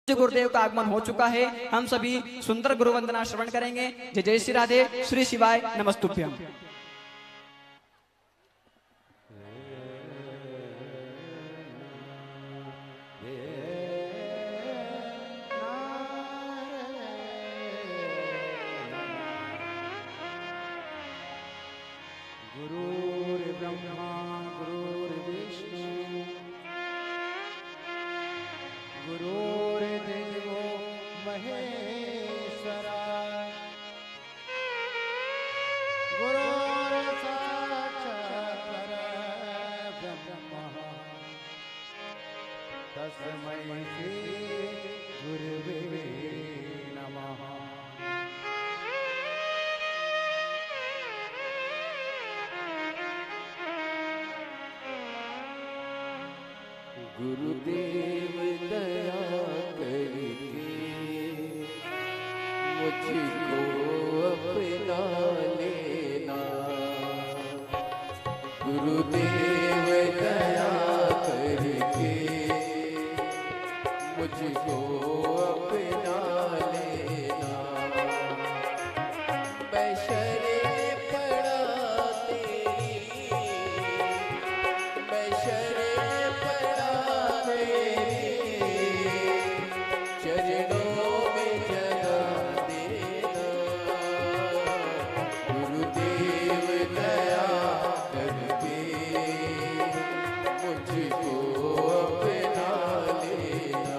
गुरुदेव का आगमन हो चुका है। हम सभी सुंदर गुरु वंदना श्रवण करेंगे। जय जय श्री राधे, श्री शिवाय नमस्तुभ्यम। गुरुर्ब्रह्मा गुरुर्विष्णु गुरुर्देवो महेश्वरा गुरुर्साक्षात् परब्रह्म तस्मै श्री गुरुवे नमः। गुरुदेव दया करके मुझको अपना लेना। गुरुदेव दया करके मुझको अपना लेना। मैं शरण पड़ा तेरी, मैं शरण पड़ा चरणों में जगा देना। गुरुदेव दया करके मुझको अपना लेना।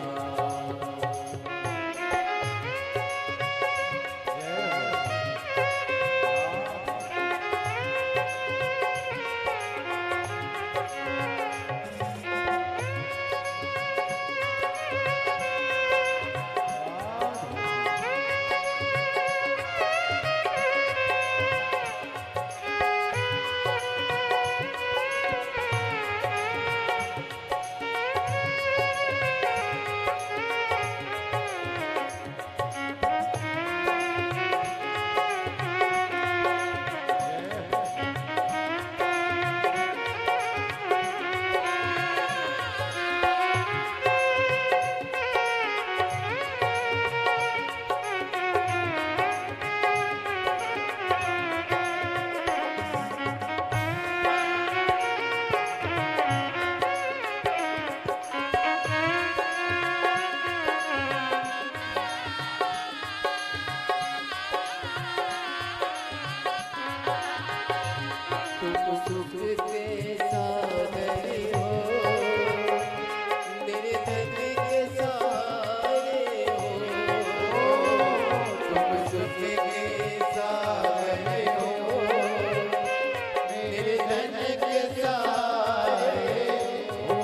तुम सुख के सागर हो, निर्धन के सहारे हो। तुम सुख के सागर हो, निर्धन के सहारे हो।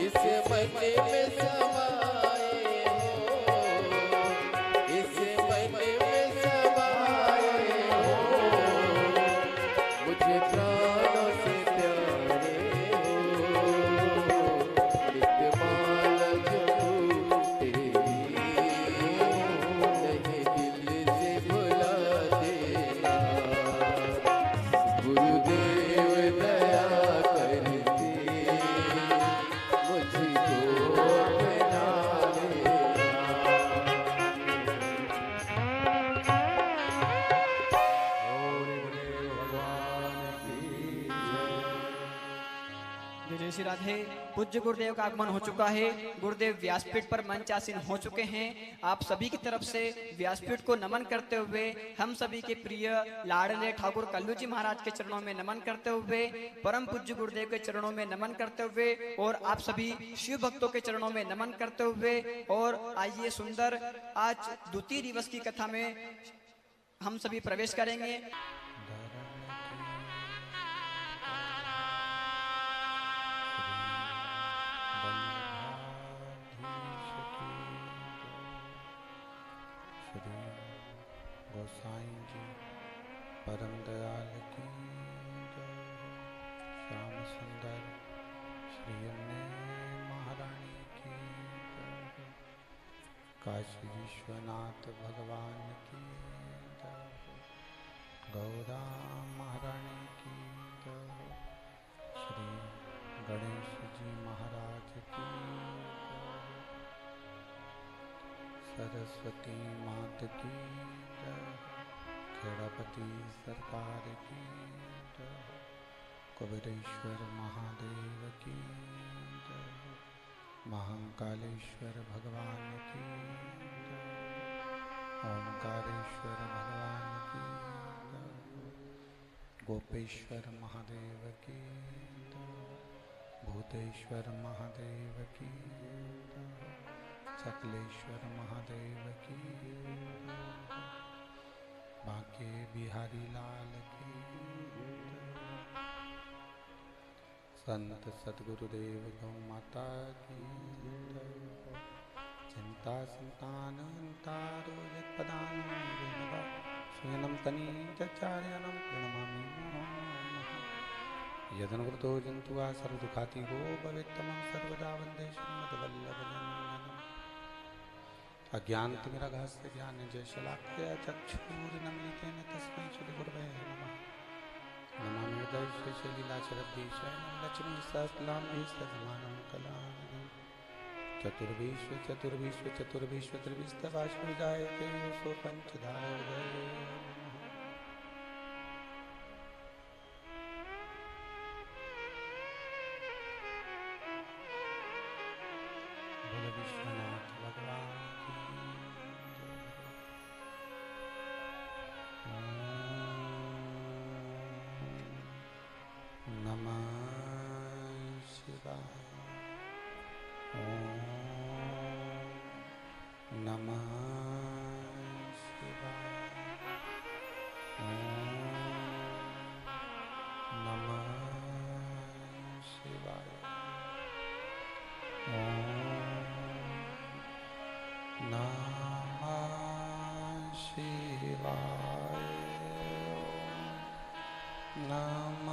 इस मन में समाए हो, इस मन में समाए हो। मुझे प्राणों से प्यारे हो, नित्य माला जपूं तेरी, नहीं दिल से भुला देना। गुरुदेव दया करके मुझको अपना लेना। जय जय श्री राधे। पूज्य गुरुदेव का आगमन हो चुका है। गुरुदेव व्यासपीठ पर मंचासीन हो चुके हैं। आप सभी की तरफ से व्यासपीठ को नमन करते हुए हम सभी के प्रिय लाडले ठाकुर कल्लू जी महाराज के चरणों में नमन करते हुए, परम पूज्य गुरुदेव के चरणों में नमन करते हुए और आप सभी शिव भक्तों के चरणों में नमन करते हुए, और आइए सुंदर आज द्वितीय दिवस की कथा में हम सभी प्रवेश करेंगे। श्री गोसाई जी परम दयाल की जय। श्याम सुंदर श्री अम्मे महारानी की जय। काशी विश्वनाथ भगवान की जय। गौरा महारानी की जय। श्री गणेश जी महाराज की जय। सरस्वती मात की जय, खेड़ापति सरकार की जय, कुबेरेश्वर महादेव की जय, महाकालेश्वर भगवान की जय, ओंकारेश्वर भगवान की जय, गोपेश्वर महादेव की जय, भूतेश्वर महादेव की जय, सकलेश्वर महादेव की जय, बांके बिहारी लाल की जय, संत सतगुरुदेव गौ माता की जय, चिंता संतान हंतारो यत्पदानुरेणवा स्वयं तनीचार्यानं प्रणमामि नमः। यदनुकृतो जन्तु वा सर्वदुःखातिगो भवेत्तमं सर्वदा वन्दे श्रीमद्वल्लभजननम्। अज्ञानतिमिरघस्य ज्ञानजशलाकया चक्षुरुन्मीलितेन तस्मै श्रीगुरवे नमः। नमामि हृदयशलीलाचरद्विषयं लक्ष्मीसहस्रनामैस्तमानं कलानिधिं। चतुर्विश्व जायते सो पञ्चधाय विश्वनाथ भगवान की जय। नमः शिवाय। नमः शिवाय। नमः शिवाय। नमः शिवाय। नमः शिवाय।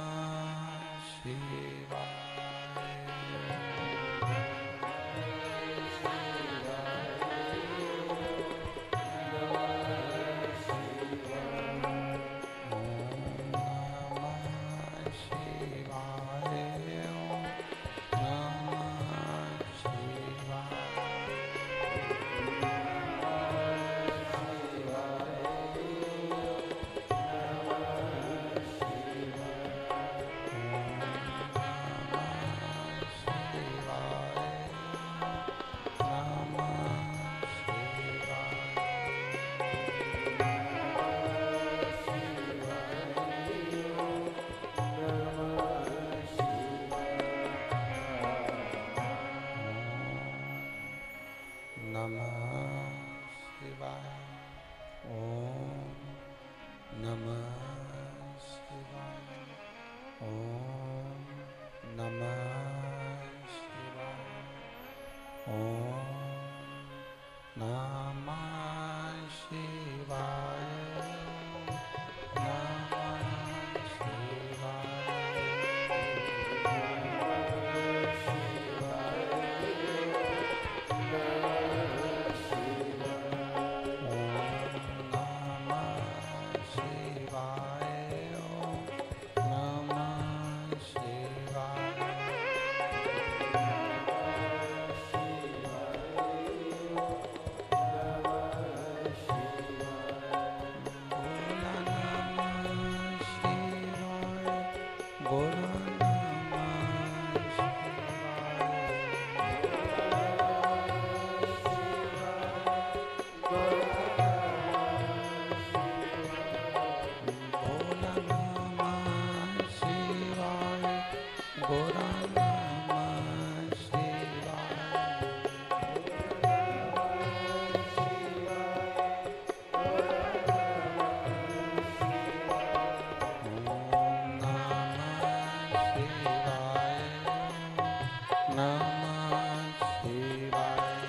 शिवाय।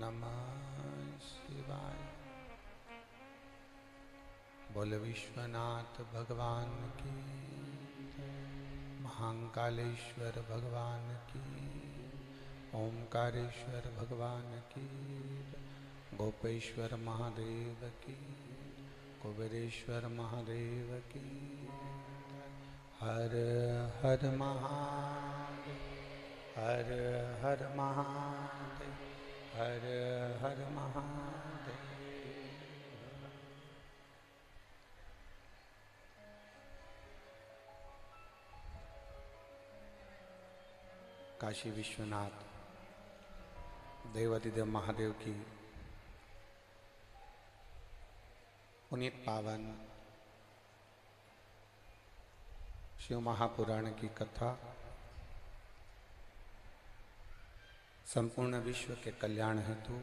नमः शिवाय। बोल विश्वनाथ भगवान की, महाकालेश्वर भगवान की, ओंकारेश्वर भगवान की, गोपेश्वर महादेव की, कुबेरेश्वर महादेव की। हर हर महादेव, हर हर महादेव, हर हर महादेव। काशी विश्वनाथ देवाधिदेव महादेव की पुनीत पावन शिव महापुराण की कथा संपूर्ण विश्व के कल्याण हेतु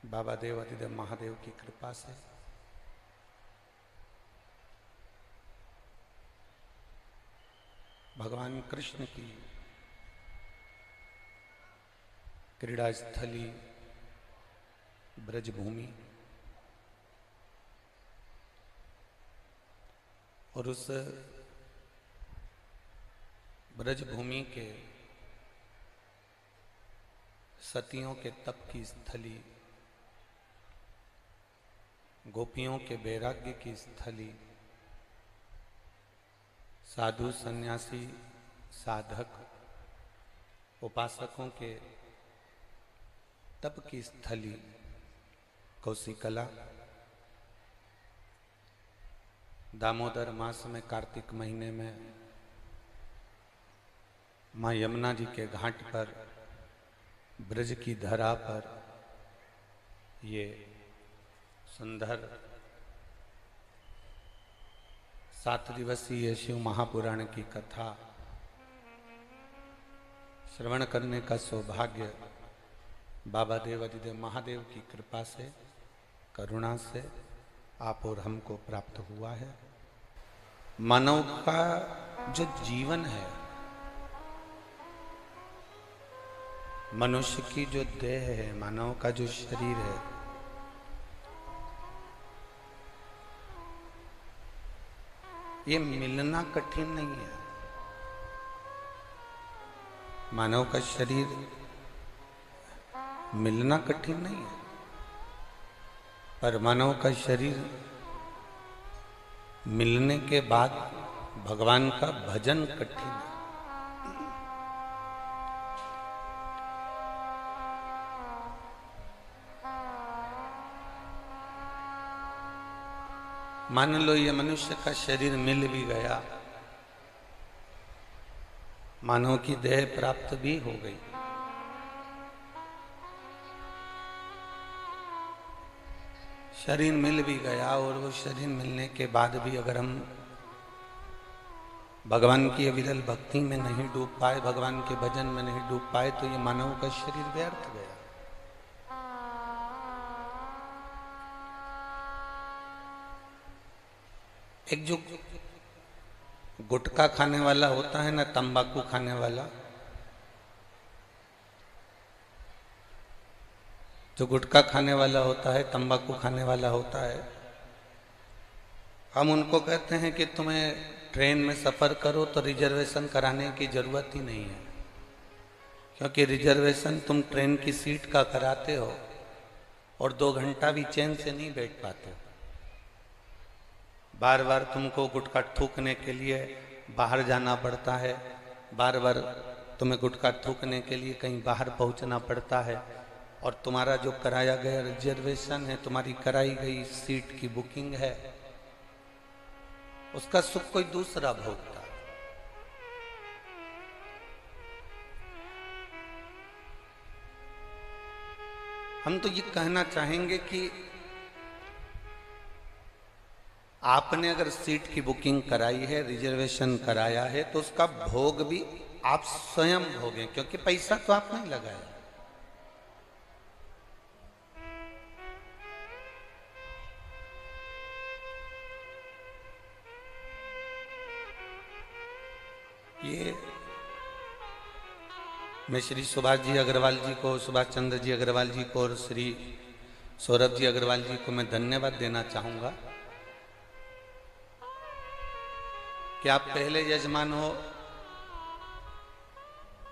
बाबा देवाधिदेव महादेव की कृपा से भगवान कृष्ण की क्रीड़ा स्थली ब्रजभूमि और उस ब्रजभूमि के सतियों के तप की स्थली, गोपियों के वैराग्य की स्थली, साधु सन्यासी साधक उपासकों के तप की स्थली कौशिकला, दामोदर मास में कार्तिक महीने में माँ यमुना जी के घाट पर ब्रज की धरा पर ये सुंदर 7 दिवसीय शिव महापुराण की कथा श्रवण करने का सौभाग्य बाबा देवाधिदेव महादेव की कृपा से, करुणा से आप और हमको प्राप्त हुआ है। मानव का जो जीवन है, मनुष्य की जो देह है, मानव का जो शरीर है, ये मिलना कठिन नहीं है। मानव का शरीर मिलना कठिन नहीं है, पर मानव का शरीर मिलने के बाद भगवान का भजन कठिन है। मान लो ये मनुष्य का शरीर मिल भी गया, मानव की देह प्राप्त भी हो गई, शरीर मिल भी गया और वो शरीर मिलने के बाद भी अगर हम भगवान की अविरल भक्ति में नहीं डूब पाए, भगवान के भजन में नहीं डूब पाए, तो ये मानव का शरीर व्यर्थ गया। एक जो गुटखा खाने वाला होता है ना, तंबाकू खाने वाला, जो गुटखा खाने वाला होता है, तंबाकू खाने वाला होता है, हम उनको कहते हैं कि तुम्हें ट्रेन में सफ़र करो तो रिजर्वेशन कराने की ज़रूरत ही नहीं है, क्योंकि रिजर्वेशन तुम ट्रेन की सीट का कराते हो और 2 घंटा भी चैन से नहीं बैठ पाते हो। बार बार तुमको गुटखा थूकने के लिए बाहर जाना पड़ता है, बार बार तुम्हें गुटखा थूकने के लिए कहीं बाहर पहुंचना पड़ता है, और तुम्हारा जो कराया गया रिजर्वेशन है, तुम्हारी कराई गई सीट की बुकिंग है, उसका सुख कोई दूसरा भोगता है। हम तो ये कहना चाहेंगे कि आपने अगर सीट की बुकिंग कराई है, रिजर्वेशन कराया है, तो उसका भोग भी आप स्वयं भोगें, क्योंकि पैसा तो आप नहीं लगाया। ये मैं श्री सुभाष जी अग्रवाल जी को, सुभाष चंद्र जी अग्रवाल जी को और श्री सौरभ जी अग्रवाल जी को मैं धन्यवाद देना चाहूँगा कि आप पहले यजमान हो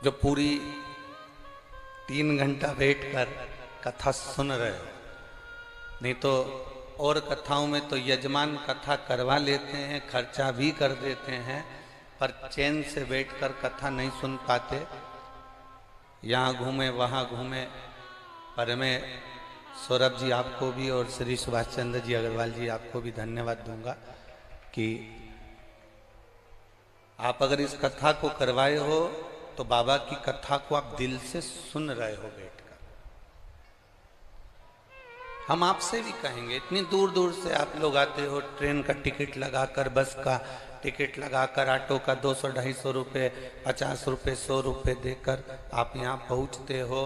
जो पूरी 3 घंटा बैठकर कथा सुन रहे हो। नहीं तो और कथाओं में तो यजमान कथा करवा लेते हैं, खर्चा भी कर देते हैं, पर चैन से बैठकर कथा नहीं सुन पाते। यहाँ घूमे वहाँ घूमे। पर मैं सौरभ जी आपको भी और श्री सुभाष चंद्र जी अग्रवाल जी आपको भी धन्यवाद दूंगा कि आप अगर इस कथा को करवाए हो तो बाबा की कथा को आप दिल से सुन रहे हो बैठकर। हम आपसे भी कहेंगे, इतनी दूर दूर से आप लोग आते हो, ट्रेन का टिकट लगाकर, बस का टिकट लगाकर, ऑटो का 200-250 रुपये, 50 रुपये, 100 रुपये देकर आप यहाँ पहुँचते हो।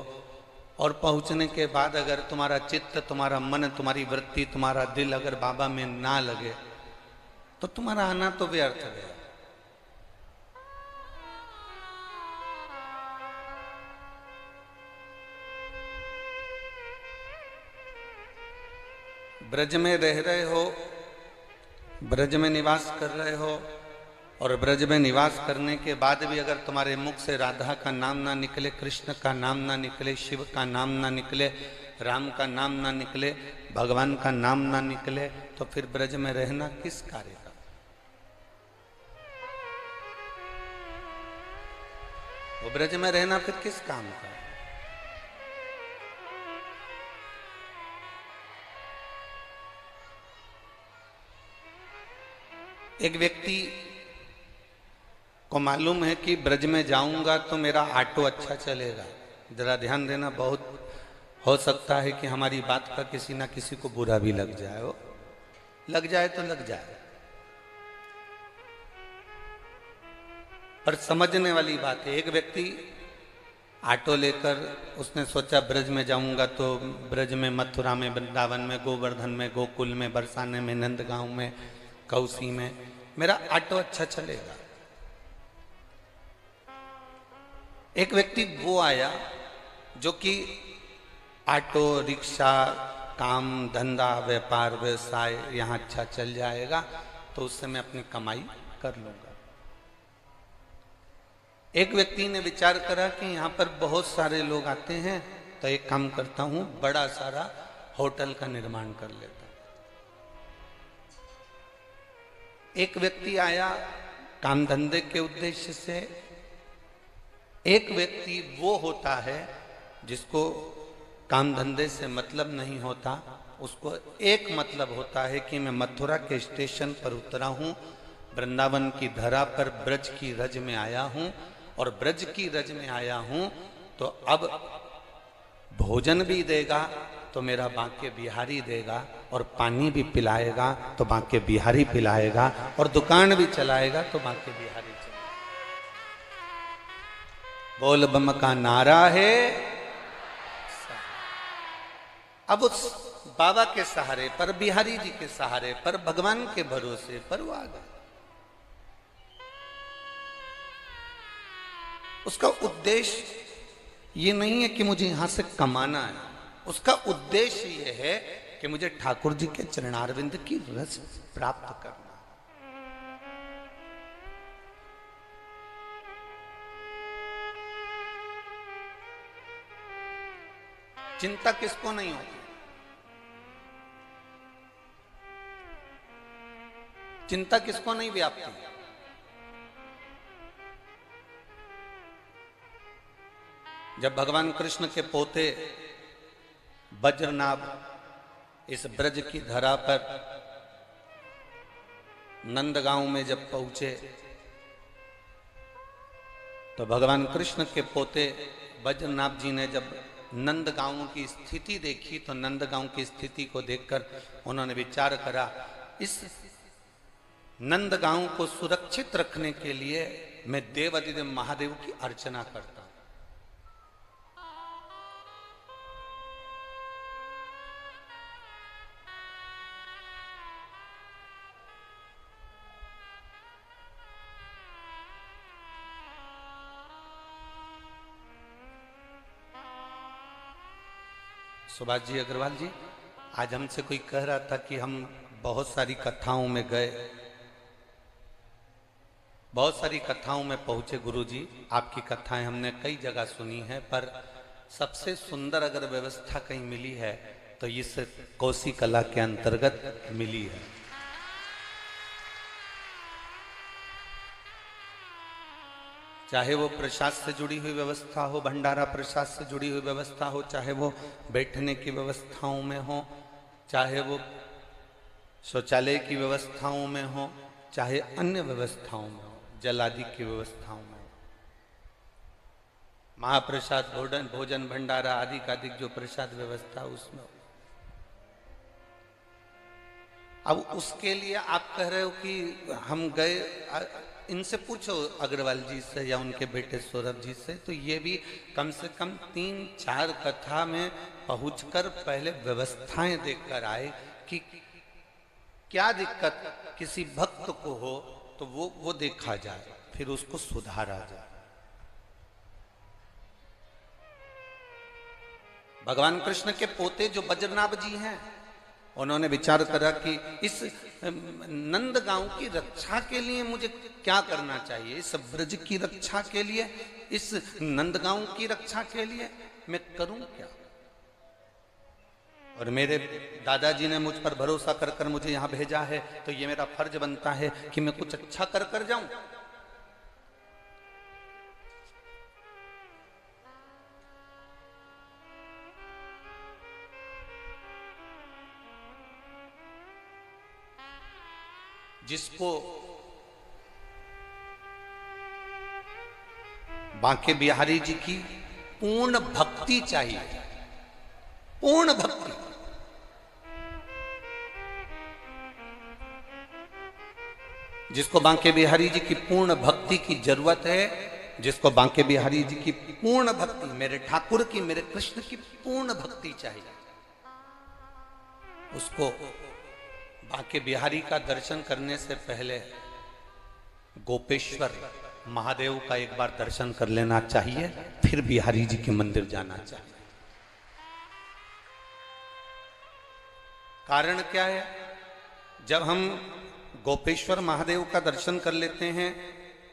और पहुँचने के बाद अगर तुम्हारा चित्त, तुम्हारा मन, तुम्हारी वृत्ति, तुम्हारा दिल अगर बाबा में ना लगे तो तुम्हारा आना तो व्यर्थ गया। ब्रज में रह रहे हो, ब्रज में निवास कर रहे हो, और ब्रज में निवास करने के बाद भी अगर तुम्हारे मुख से राधा का नाम ना निकले, कृष्ण का नाम ना निकले, शिव का नाम ना निकले, राम का नाम ना निकले, भगवान का नाम ना निकले, तो फिर ब्रज में रहना किस कार्य का? वो ब्रज में रहना फिर किस काम का? एक व्यक्ति को मालूम है कि ब्रज में जाऊंगा तो मेरा ऑटो अच्छा चलेगा। जरा ध्यान देना, बहुत हो सकता है कि हमारी बात का किसी ना किसी को बुरा भी लग जाए। हो लग जाए तो लग जाए, पर समझने वाली बात है। एक व्यक्ति ऑटो लेकर उसने सोचा ब्रज में जाऊंगा तो ब्रज में, मथुरा में, वृंदावन में, गोवर्धन में, गोकुल में, बरसाने में, नंदगांव में, कौसी में मेरा ऑटो अच्छा चलेगा। एक व्यक्ति वो आया जो कि ऑटो, रिक्शा, काम धंधा, व्यापार, व्यवसाय यहाँ अच्छा चल जाएगा तो उससे मैं अपनी कमाई कर लूंगा। एक व्यक्ति ने विचार करा कि यहाँ पर बहुत सारे लोग आते हैं तो एक काम करता हूँ, बड़ा सारा होटल का निर्माण कर लेता हूँ। एक व्यक्ति आया काम धंधे के उद्देश्य से। एक व्यक्ति वो होता है जिसको काम धंधे से मतलब नहीं होता, उसको एक मतलब होता है कि मैं मथुरा के स्टेशन पर उतरा हूँ, वृंदावन की धरा पर ब्रज की रज में आया हूँ, और ब्रज की रज में आया हूँ तो अब भोजन भी देगा तो मेरा बांके बिहारी देगा, और पानी भी पिलाएगा तो बांके बिहारी पिलाएगा, और दुकान भी चलाएगा तो बांके बिहारी चलाएगा। बोल बम का नारा है। अब उस बाबा के सहारे पर, बिहारी जी के सहारे पर, भगवान के भरोसे पर वो आ गया। उसका उद्देश्य ये नहीं है कि मुझे यहां से कमाना है, उसका उद्देश्य ये है कि मुझे ठाकुर जी के चरणारविंद की रस प्राप्त करना। चिंता किसको नहीं होती? चिंता किसको नहीं व्यापती? जब भगवान कृष्ण के पोते वज्रनाभ इस ब्रज की धरा पर नंदगांव में जब पहुंचे तो भगवान कृष्ण के पोते वज्रनाभ जी ने जब नंदगांव की स्थिति देखी तो नंदगांव की स्थिति को देखकर उन्होंने विचार करा, इस नंदगांव को सुरक्षित रखने के लिए मैं देवाधिदेव महादेव की अर्चना करता हूं। सुभाष जी अग्रवाल जी, आज हमसे कोई कह रहा था कि हम बहुत सारी कथाओं में गए, बहुत सारी कथाओं में पहुंचे गुरु जी, आपकी कथाएं हमने कई जगह सुनी है, पर सबसे सुंदर अगर व्यवस्था कहीं मिली है तो इस कोसी कला के अंतर्गत मिली है। चाहे वो प्रसाद से जुड़ी हुई व्यवस्था हो, भंडारा प्रसाद से जुड़ी हुई व्यवस्था हो, चाहे वो बैठने की व्यवस्थाओं में हो, चाहे वो शौचालय की व्यवस्थाओं में हो, चाहे अन्य व्यवस्थाओं में हो, जल आदि की व्यवस्थाओं में हो, महाप्रसाद भोजन भंडारा आदि का अधिक जो प्रसाद व्यवस्था उसमें हो। अब उसके लिए आप कह रहे हो कि हम गए, इनसे पूछो अग्रवाल जी से या उनके बेटे सौरभ जी से, तो ये भी कम से कम 3-4 कथा में पहुंचकर पहले व्यवस्थाएं देखकर आए कि क्या दिक्कत किसी भक्त को हो तो वो देखा जाए, फिर उसको सुधारा जाए। भगवान कृष्ण के पोते जो बज्रनाभ जी हैं, उन्होंने विचार करा कि इस नंदगांव की रक्षा के लिए मुझे क्या करना चाहिए, इस ब्रज की रक्षा के लिए, इस नंदगांव की रक्षा के लिए मैं करूं क्या। और मेरे दादाजी ने मुझ पर भरोसा कर कर मुझे यहां भेजा है, तो ये मेरा फर्ज बनता है कि मैं कुछ अच्छा कर कर जाऊं। जिसको बांके बिहारी जी की पूर्ण भक्ति चाहिए, पूर्ण भक्ति, जिसको बांके बिहारी जी की पूर्ण भक्ति की जरूरत है, जिसको बांके बिहारी जी की पूर्ण भक्ति, मेरे ठाकुर की, मेरे कृष्ण की पूर्ण भक्ति चाहिए, उसको बांके बिहारी का दर्शन करने से पहले गोपेश्वर महादेव का एक बार दर्शन कर लेना चाहिए, फिर बिहारी जी के मंदिर जाना चाहिए। कारण क्या है, जब हम गोपेश्वर महादेव का दर्शन कर लेते हैं,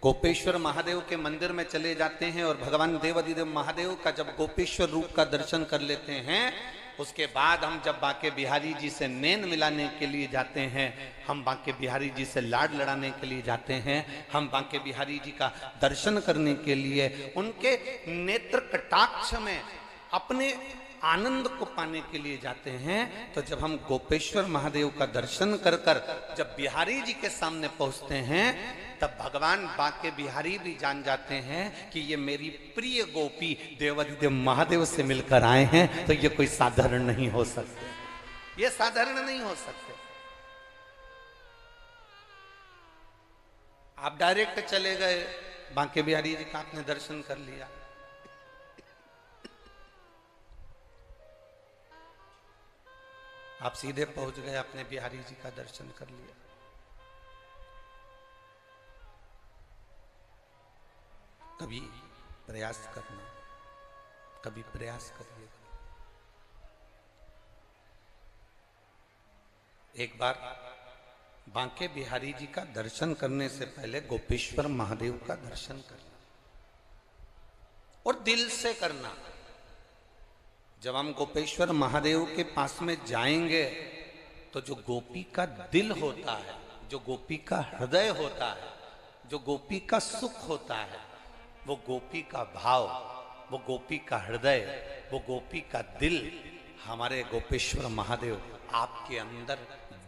गोपेश्वर महादेव के मंदिर में चले जाते हैं और भगवान देवाधिदेव महादेव का जब गोपेश्वर रूप का दर्शन कर लेते हैं, उसके बाद हम जब बांके बिहारी जी से नैन मिलाने के लिए जाते हैं, हम बांके बिहारी जी से लाड लड़ाने के लिए जाते हैं, हम बांके बिहारी जी का दर्शन करने के लिए उनके नेत्र कटाक्ष में अपने आनंद को पाने के लिए जाते हैं, तो जब हम गोपेश्वर महादेव का दर्शन कर कर जब बिहारी जी के सामने पहुंचते हैं, तब भगवान बांके बिहारी भी जान जाते हैं कि ये मेरी प्रिय गोपी देवाधिदेव महादेव से मिलकर आए हैं, तो ये कोई साधारण नहीं हो सकते, ये साधारण नहीं हो सकते। आप डायरेक्ट चले गए, बांके बिहारी जी का आपने दर्शन कर लिया, आप सीधे पहुंच गए, अपने बिहारी जी का दर्शन कर लिया। कभी प्रयास करना, कभी प्रयास करिएगा। एक बार बांके बिहारी जी का दर्शन करने से पहले गोपेश्वर महादेव का दर्शन करना, और दिल से करना। जब हम गोपेश्वर महादेव के पास में जाएंगे, तो जो गोपी का दिल होता है, जो गोपी का हृदय होता है, जो गोपी का सुख होता है, वो गोपी का भाव, वो गोपी का हृदय, वो गोपी का दिल हमारे गोपेश्वर महादेव आपके अंदर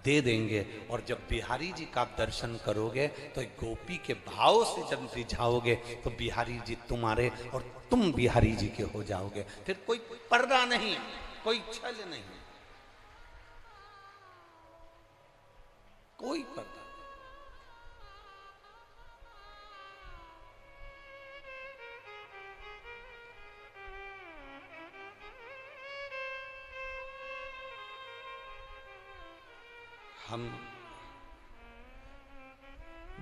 दे देंगे। और जब बिहारी जी का आप दर्शन करोगे, तो गोपी के भाव से जब रिझाओगे, तो बिहारी जी तुम्हारे और तुम बिहारी जी के हो जाओगे। फिर कोई पर्दा नहीं, कोई छल नहीं, कोई पर्दा। हम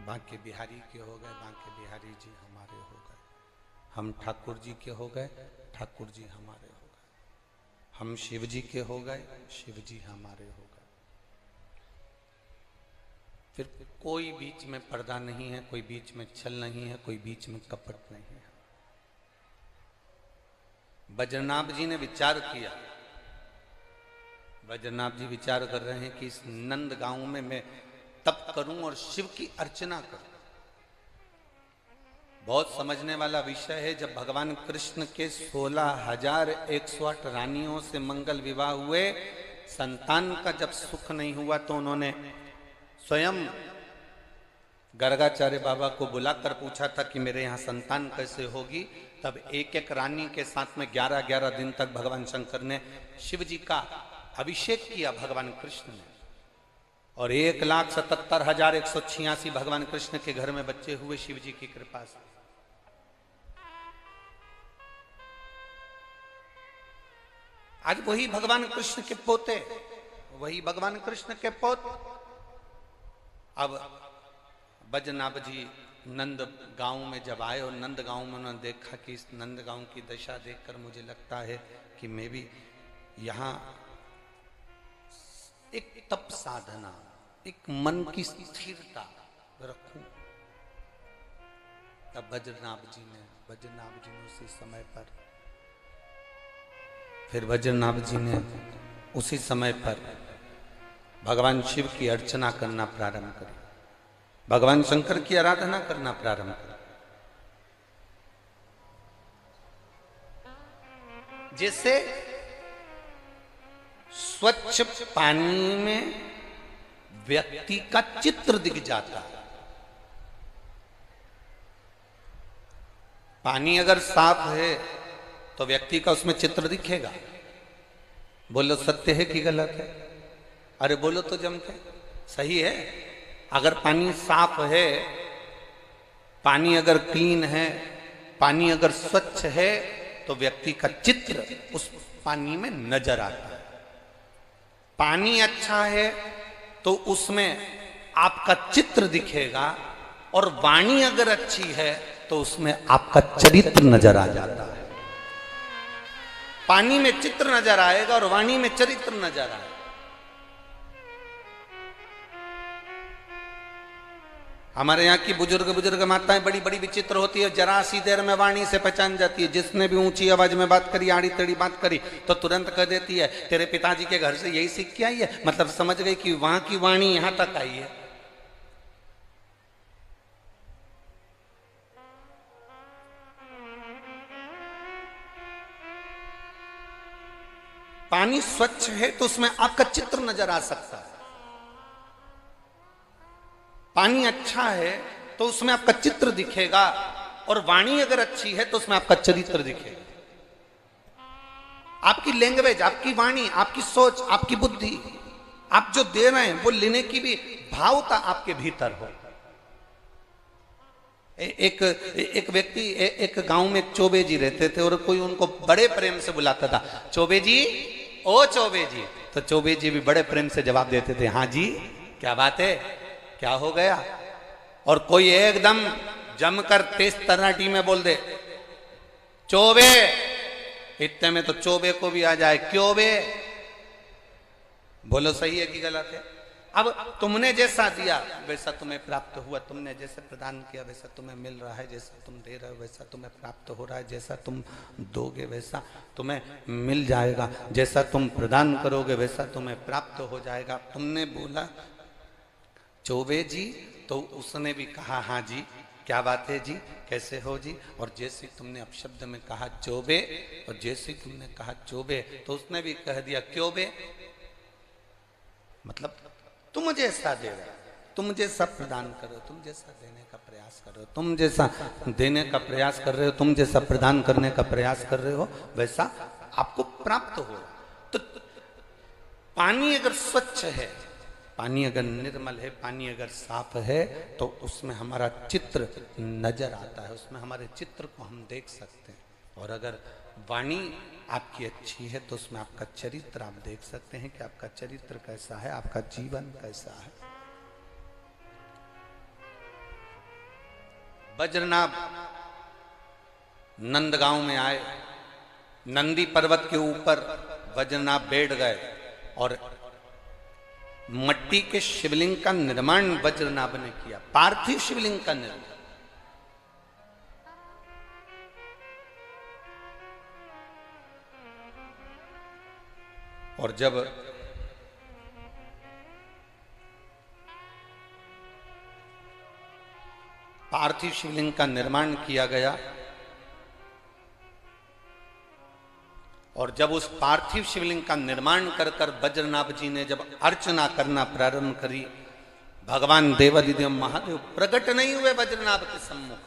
बांके बिहारी के हो गए, बांके बिहारी जी हमारे हो गए। हम ठाकुर जी के हो गए, ठाकुर जी हमारे हो गए। हम शिव जी के हो गए, शिव जी हमारे हो गए। फिर कोई बीच में पर्दा नहीं है, कोई बीच में छल नहीं है, कोई बीच में कपट नहीं है। बद्रीनाथ जी ने विचार किया, बद्रीनाथ जी विचार कर रहे हैं कि इस नंद गांव में मैं तप करूं और शिव की अर्चना करूं। बहुत समझने वाला विषय है। जब भगवान कृष्ण के 16,108 रानियों से मंगल विवाह हुए, संतान का जब सुख नहीं हुआ तो उन्होंने स्वयं गर्गाचार्य बाबा को बुलाकर पूछा था कि मेरे यहाँ संतान कैसे होगी। तब एक एक रानी के साथ में 11-11 दिन तक भगवान शंकर ने शिव जी का अभिषेक किया भगवान कृष्ण ने, और 1,77,186 भगवान कृष्ण के घर में बच्चे हुए शिव जी की कृपा से। आज वही भगवान कृष्ण के पोते, वही भगवान कृष्ण के पोत। अब बद्रीनाथ जी नंद गांव में जब आए और नंद गांव में उन्होंने देखा कि इस नंद गांव की दशा देखकर मुझे लगता है कि मैं भी यहाँ एक तप साधना, एक मन की स्थिरता रखूं। तब बद्रीनाथ जी ने उसी समय पर, फिर बद्रीनाथ जी ने उसी समय पर भगवान शिव की अर्चना करना प्रारंभ करी, भगवान शंकर की आराधना करना प्रारंभ करी। जैसे स्वच्छ पानी में व्यक्ति का चित्र दिख जाता है। पानी अगर साफ है तो व्यक्ति का उसमें चित्र दिखेगा। बोलो सत्य है कि गलत है? अरे बोलो तो जम के, सही है। अगर पानी साफ है, पानी अगर क्लीन है, पानी अगर स्वच्छ है, तो व्यक्ति का चित्र उस पानी में नजर आता है। पानी अच्छा है तो उसमें आपका चित्र दिखेगा, और वाणी अगर अच्छी है तो उसमें आपका चरित्र नजर आ जाता है। पानी में चित्र नजर आएगा और वाणी में चरित्र नजर आएगा। हमारे यहाँ की बुजुर्ग माताएं बड़ी बड़ी विचित्र होती है, जरा सी देर में वाणी से पहचान जाती है। जिसने भी ऊंची आवाज में बात करी, आड़ी टेढ़ी बात करी, तो तुरंत कह देती है तेरे पिताजी के घर से यही सीख के आई है। मतलब समझ गई कि वहां की वाणी यहां तक आई है। पानी स्वच्छ है तो उसमें आपका चित्र नजर आ सकता है। पानी अच्छा है तो उसमें आपका चित्र दिखेगा, और वाणी अगर अच्छी है तो उसमें आपका चरित्र दिखेगा। आपकी लैंग्वेज, आपकी वाणी, आपकी सोच, आपकी बुद्धि, आप जो दे रहे हैं वो लेने की भी भावता आपके भीतर हो। एक व्यक्ति, एक गांव में एक चौबे जी रहते थे, और कोई उनको बड़े प्रेम से बुलाता था, चौबे जी, ओ चौबे जी। तो चौबे जी भी बड़े प्रेम से जवाब देते थे, हाँ जी, क्या बात है, क्या हो गया। और कोई एकदम जमकर तेज तराटी में बोल दे, चौबे, इतने में तो चौबे को भी आ जाए, क्यों बे। बोलो सही है कि गलत है? अब तुमने जैसा दिया वैसा तुम्हें प्राप्त हुआ, तुमने जैसे प्रदान किया वैसा तुम्हें मिल रहा है, जैसा तुम दे रहे हो वैसा तुम्हें प्राप्त हो रहा है, जैसा तुम दोगे वैसा तुम्हें मिल जाएगा, जैसा तुम प्रदान करोगे वैसा तुम्हें प्राप्त हो जाएगा। तुमने बोला चौबे जी, तो उसने भी कहा हाँ जी, क्या बात है जी, कैसे हो जी। और जैसे तुमने अपशब्द में कहा चौबे, और जैसे तुमने कहा चौबे, तो उसने भी कह दिया क्यों बे। मतलब तुम जैसा दे रहे हो, तुम जैसा प्रदान करो, तुम जैसा देने का प्रयास करो, तुम जैसा देने का प्रयास कर रहे हो, तुम जैसा प्रदान करने का प्रयास कर रहे हो, वैसा आपको प्राप्त हो। तो पानी अगर स्वच्छ है, पानी अगर निर्मल है, पानी अगर साफ है, तो उसमें हमारा चित्र नजर आता है, उसमें हमारे चित्र को हम देख सकते हैं। और अगर वाणी आपकी अच्छी है तो उसमें आपका चरित्र आप देख सकते हैं कि आपका चरित्र कैसा है, आपका जीवन कैसा है। बद्रीनाथ नंदगांव में आए, नंदी पर्वत के ऊपर वज्रनाभ बैठ गए और मट्टी के शिवलिंग का निर्माण वज्रनाभ ने किया, पार्थिव शिवलिंग का निर्माण। और जब पार्थिव शिवलिंग का निर्माण किया गया और जब उस पार्थिव शिवलिंग का निर्माण कर कर वज्रनाभ जी ने जब अर्चना करना प्रारंभ करी, भगवान देवादिदेव महादेव प्रकट नहीं हुए वज्रनाभ के सम्मुख।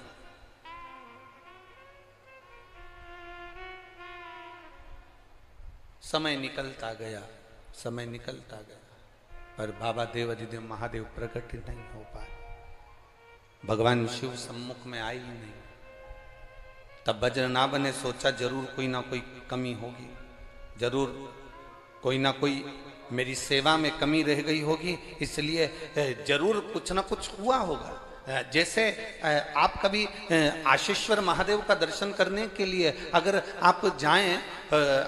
समय निकलता गया, समय निकलता गया, पर बाबा देवादिदेव महादेव प्रकट नहीं हो पाए। भगवान शिव सम्मुख में आई ही नहीं। तब वज्रनाभ ने सोचा जरूर कोई ना कोई कमी होगी, जरूर कोई ना कोई मेरी सेवा में कमी रह गई होगी, इसलिए जरूर कुछ ना कुछ हुआ होगा। जैसे आप कभी आशीश्वर महादेव का दर्शन करने के लिए अगर आप जाएं,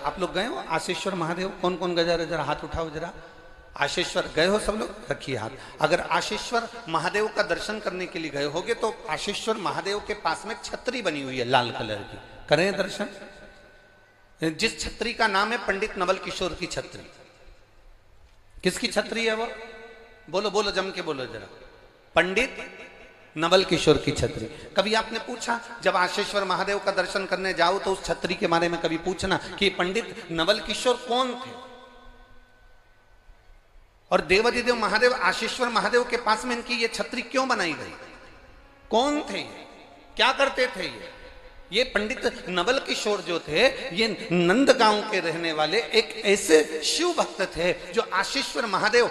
आप लोग गए हो आशीश्वर महादेव? कौन कौन गए? जरा हाथ उठाओ जरा। आशीश्वर गए हो सब लोग? रखिए हाथ। अगर आशीश्वर महादेव का दर्शन करने के लिए गए होगे तो आशीश्वर महादेव के पास में छतरी बनी हुई है लाल कलर की, करें दर्शन। जिस छतरी का नाम है पंडित नवल किशोर की छतरी। किसकी छतरी है वो? बोलो बोलो, जम के बोलो जरा। पंडित नवल किशोर की छतरी। कभी आपने पूछा जब आशीश्वर महादेव का दर्शन करने जाओ तो उस छतरी के बारे में कभी पूछना कि पंडित नवल किशोर कौन थे और देवादिदेव महादेव आशीश्वर महादेव के पास में इनकी ये छतरी क्यों बनाई गई? कौन थे ये? क्या करते थे ये पंडित नवल किशोर जो थे ये नंदगांव के रहने वाले एक ऐसे शिव भक्त थे जो आशीश्वर महादेव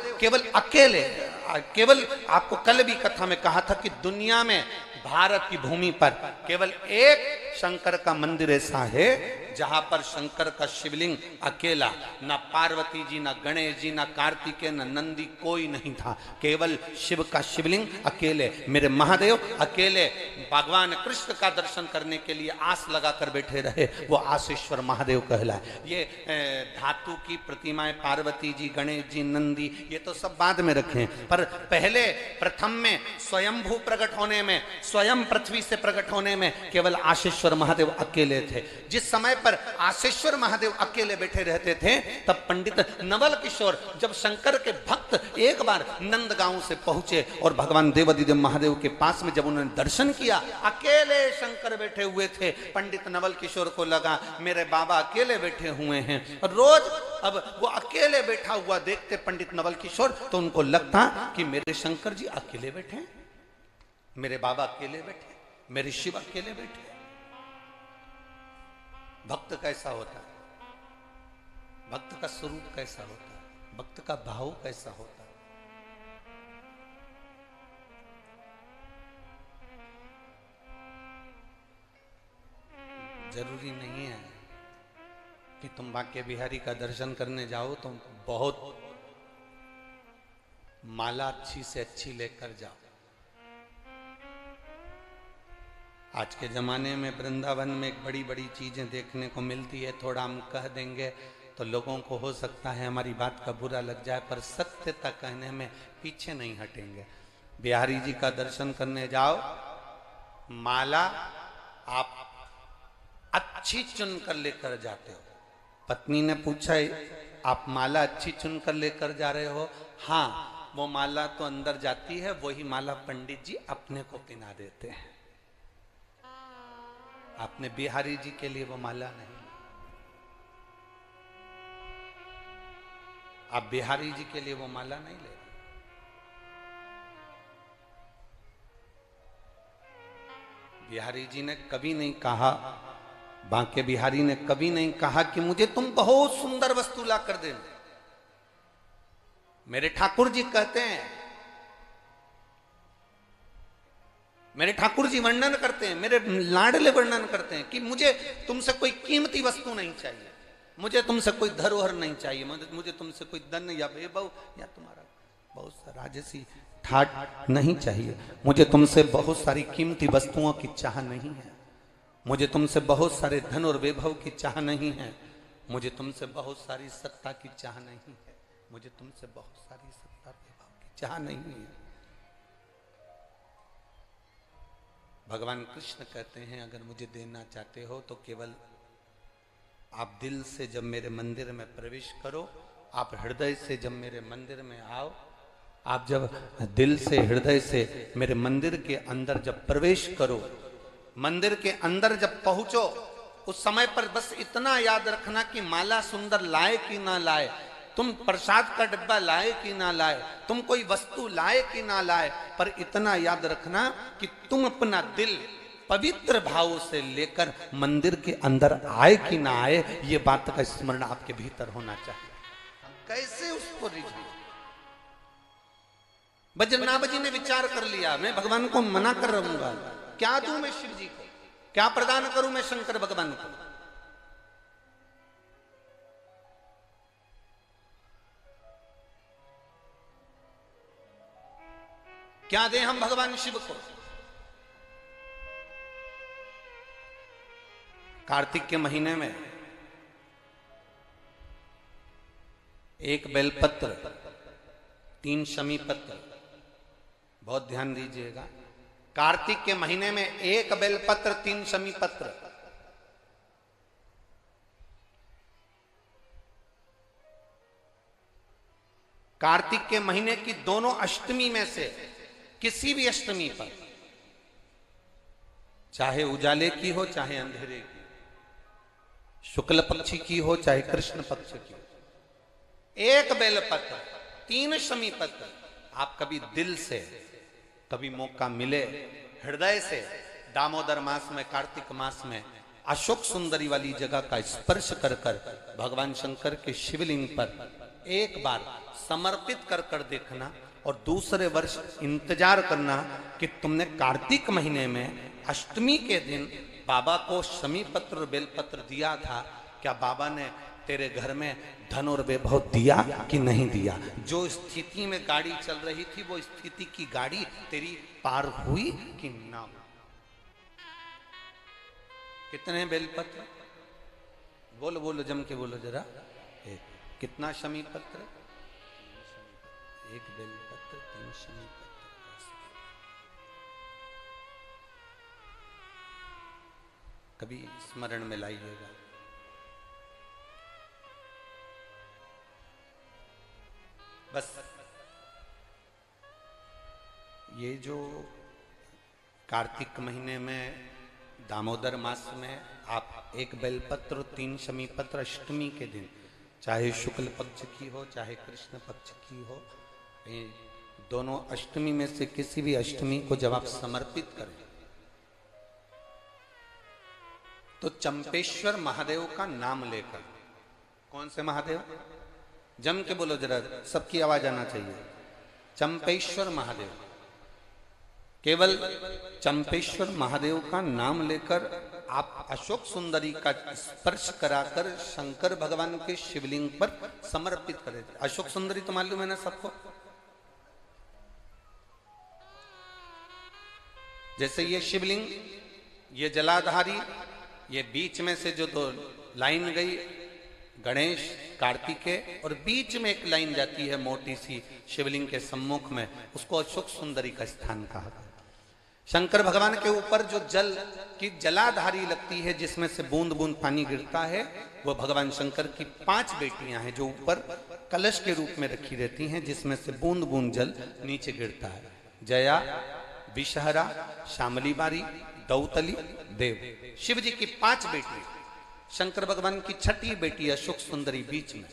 केवल आपको कल भी कथा में कहा था कि दुनिया में भारत की भूमि पर केवल एक शंकर का मंदिर ऐसा है जहां पर शंकर का शिवलिंग अकेला, ना पार्वती जी, ना गणेश जी, ना कार्तिकेय, ना नंदी, कोई नहीं था। केवल शिव का शिवलिंग अकेले, मेरे महादेव अकेले भगवान कृष्ण का दर्शन करने के लिए आस लगाकर बैठे रहे, वो आशीश्वर महादेव कहलाए। ये धातु की प्रतिमाएं पार्वती जी, गणेश जी, नंदी, ये तो सब बाद में रखे, पर पहले प्रथम में स्वयंभू प्रकट होने में, स्वयं पृथ्वी से प्रकट होने में केवल आशीश्वर महादेव अकेले थे। जिस समय पर आशीश्वर महादेव अकेले बैठे रहते थे तब पंडित नवल किशोर जब शंकर के भक्त एक बार नंदगांव से पहुंचे और भगवान देवादिदेव महादेव के पास में जब उन्होंने दर्शन किया, अकेले शंकर बैठे हुए थे। पंडित नवल किशोर को लगा मेरे बाबा अकेले बैठे हुए हैं। रोज अब वो अकेले बैठा हुआ देखते पंडित नवल किशोर तो उनको लगता कि मेरे शंकर जी अकेले बैठे, मेरे बाबा अकेले बैठे, मेरे शिव अकेले बैठे। भक्त कैसा होता है? भक्त का स्वरूप कैसा होता है? भक्त का भाव कैसा होता है? जरूरी नहीं है कि तुम बांके बिहारी का दर्शन करने जाओ तो बहुत माला अच्छी से अच्छी लेकर जाओ। आज के ज़माने में वृंदावन में एक बड़ी बड़ी चीज़ें देखने को मिलती है। थोड़ा हम कह देंगे तो लोगों को हो सकता है हमारी बात का बुरा लग जाए, पर सत्यता कहने में पीछे नहीं हटेंगे। बिहारी जी का दर्शन करने जाओ, माला आप अच्छी चुन कर लेकर जाते हो। पत्नी ने पूछा आप माला अच्छी चुन कर लेकर जा रहे हो? हाँ, वो माला तो अंदर जाती है, वही माला पंडित जी अपने को पहना देते हैं। आपने बिहारी जी के लिए वो माला नहीं, आप बिहारी जी के लिए वो माला नहीं ले। बिहारी जी ने कभी नहीं कहा, बांके बिहारी ने कभी नहीं कहा कि मुझे तुम बहुत सुंदर वस्तु ला कर देना। मेरे ठाकुर जी कहते हैं, मेरे ठाकुर जी वर्णन करते हैं, मेरे लाडले वर्णन करते हैं कि मुझे तुमसे कोई कीमती वस्तु नहीं चाहिए, मुझे तुमसे कोई धरोहर नहीं चाहिए, मुझे तुमसे कोई धन या वैभव या तुम्हारा बहुत सा राजसी ठाट नहीं चाहिए। मुझे तुमसे बहुत सारी कीमती वस्तुओं की चाह नहीं है, मुझे तुमसे बहुत सारे धन और वैभव की चाह नहीं है। मुझे तुमसे बहुत सारी सत्ता की चाह नहीं है, मुझे तुमसे बहुत सारी सत्ता वैभव की चाह नहीं है। भगवान कृष्ण कहते हैं अगर मुझे देना चाहते हो तो केवल आप दिल से जब मेरे मंदिर में प्रवेश करो, आप हृदय से जब मेरे मंदिर में आओ, आप जब दिल से हृदय से मेरे मंदिर के अंदर जब प्रवेश करो, मंदिर के अंदर जब पहुंचो, उस समय पर बस इतना याद रखना कि माला सुंदर लाए कि ना लाए, तुम प्रसाद का डिब्बा लाए कि ना लाए, तुम कोई वस्तु लाए कि ना लाए, पर इतना याद रखना कि तुम अपना दिल पवित्र भाव से लेकर मंदिर के अंदर आए कि ना आए, ये बात का स्मरण आपके भीतर होना चाहिए। कैसे उसको रिझाएं? बजरनाभ जी ने विचार कर लिया, मैं भगवान को मना कर रहूंगा, क्या दूं मैं शिव जी को, क्या प्रदान करूं मैं शंकर भगवान को। क्या दें हम भगवान शिव को? कार्तिक के महीने में एक बेलपत्र, 3 शमी पत्र, बहुत ध्यान दीजिएगा, कार्तिक के महीने में 1 बेलपत्र 3 शमी पत्र, कार्तिक के महीने की दोनों अष्टमी में से किसी भी अष्टमी पर, चाहे उजाले की हो चाहे अंधेरे की, शुक्ल पक्षी की हो चाहे कृष्ण पक्ष की, 1 बेलपत्र 3 शमी पत्र, आप कभी दिल से, कभी मौका मिले हृदय से, दामोदर मास में, कार्तिक मास में अशोक सुंदरी वाली जगह का स्पर्श कर कर भगवान शंकर के शिवलिंग पर एक बार समर्पित कर कर देखना, और दूसरे वर्ष इंतजार करना कि तुमने कार्तिक महीने में अष्टमी के दिन बाबा को शमी पत्र और बेलपत्र दिया था, क्या बाबा ने तेरे घर में धन और वैभव दिया कि नहीं दिया? जो स्थिति में गाड़ी चल रही थी वो स्थिति की गाड़ी तेरी पार हुई कि ना हुई? कितने बेलपत्र? बोलो बोलो, जम के बोलो जरा। कितना शमी पत्र? 1 बेलपत्र 3 शमी पत्र। कभी स्मरण में लाइएगा। बस ये जो कार्तिक महीने में दामोदर मास में आप 1 बेलपत्र 3 शमी पत्र अष्टमी के दिन, चाहे शुक्ल पक्ष की हो चाहे कृष्ण पक्ष की हो, ये दोनों अष्टमी में से किसी भी अष्टमी को जब आप समर्पित करें तो चंपेश्वर महादेव का नाम लेकर, कौन से महादेव? जम के बोलो जरा, सबकी आवाज आना चाहिए। चंपेश्वर महादेव, केवल चंपेश्वर महादेव का नाम लेकर आप अशोक सुंदरी का स्पर्श कराकर शंकर भगवान के शिवलिंग पर समर्पित करें। अशोक सुंदरी तो मालूम है ना सबको? जैसे ये शिवलिंग, ये जलाधारी, ये बीच में से जो 2 लाइन गई, गणेश कार्तिकेय, और बीच में एक लाइन जाती है मोटी सी शिवलिंग के सम्मुख में, उसको अशोक सुंदरी का स्थान कहा। शंकर भगवान के ऊपर जो जल की जलाधारी लगती है, जिसमें से बूंद बूंद पानी गिरता है, वो भगवान शंकर की 5 बेटियां हैं जो ऊपर कलश के रूप में रखी रहती हैं, जिसमें से बूंद बूंद जल नीचे गिरता है। जया, विषहरा, श्यामली बारी, दौतली, देव, शिव जी की 5 बेटी, शंकर भगवान की 6ठी बेटी अशोक सुंदरी बीच में।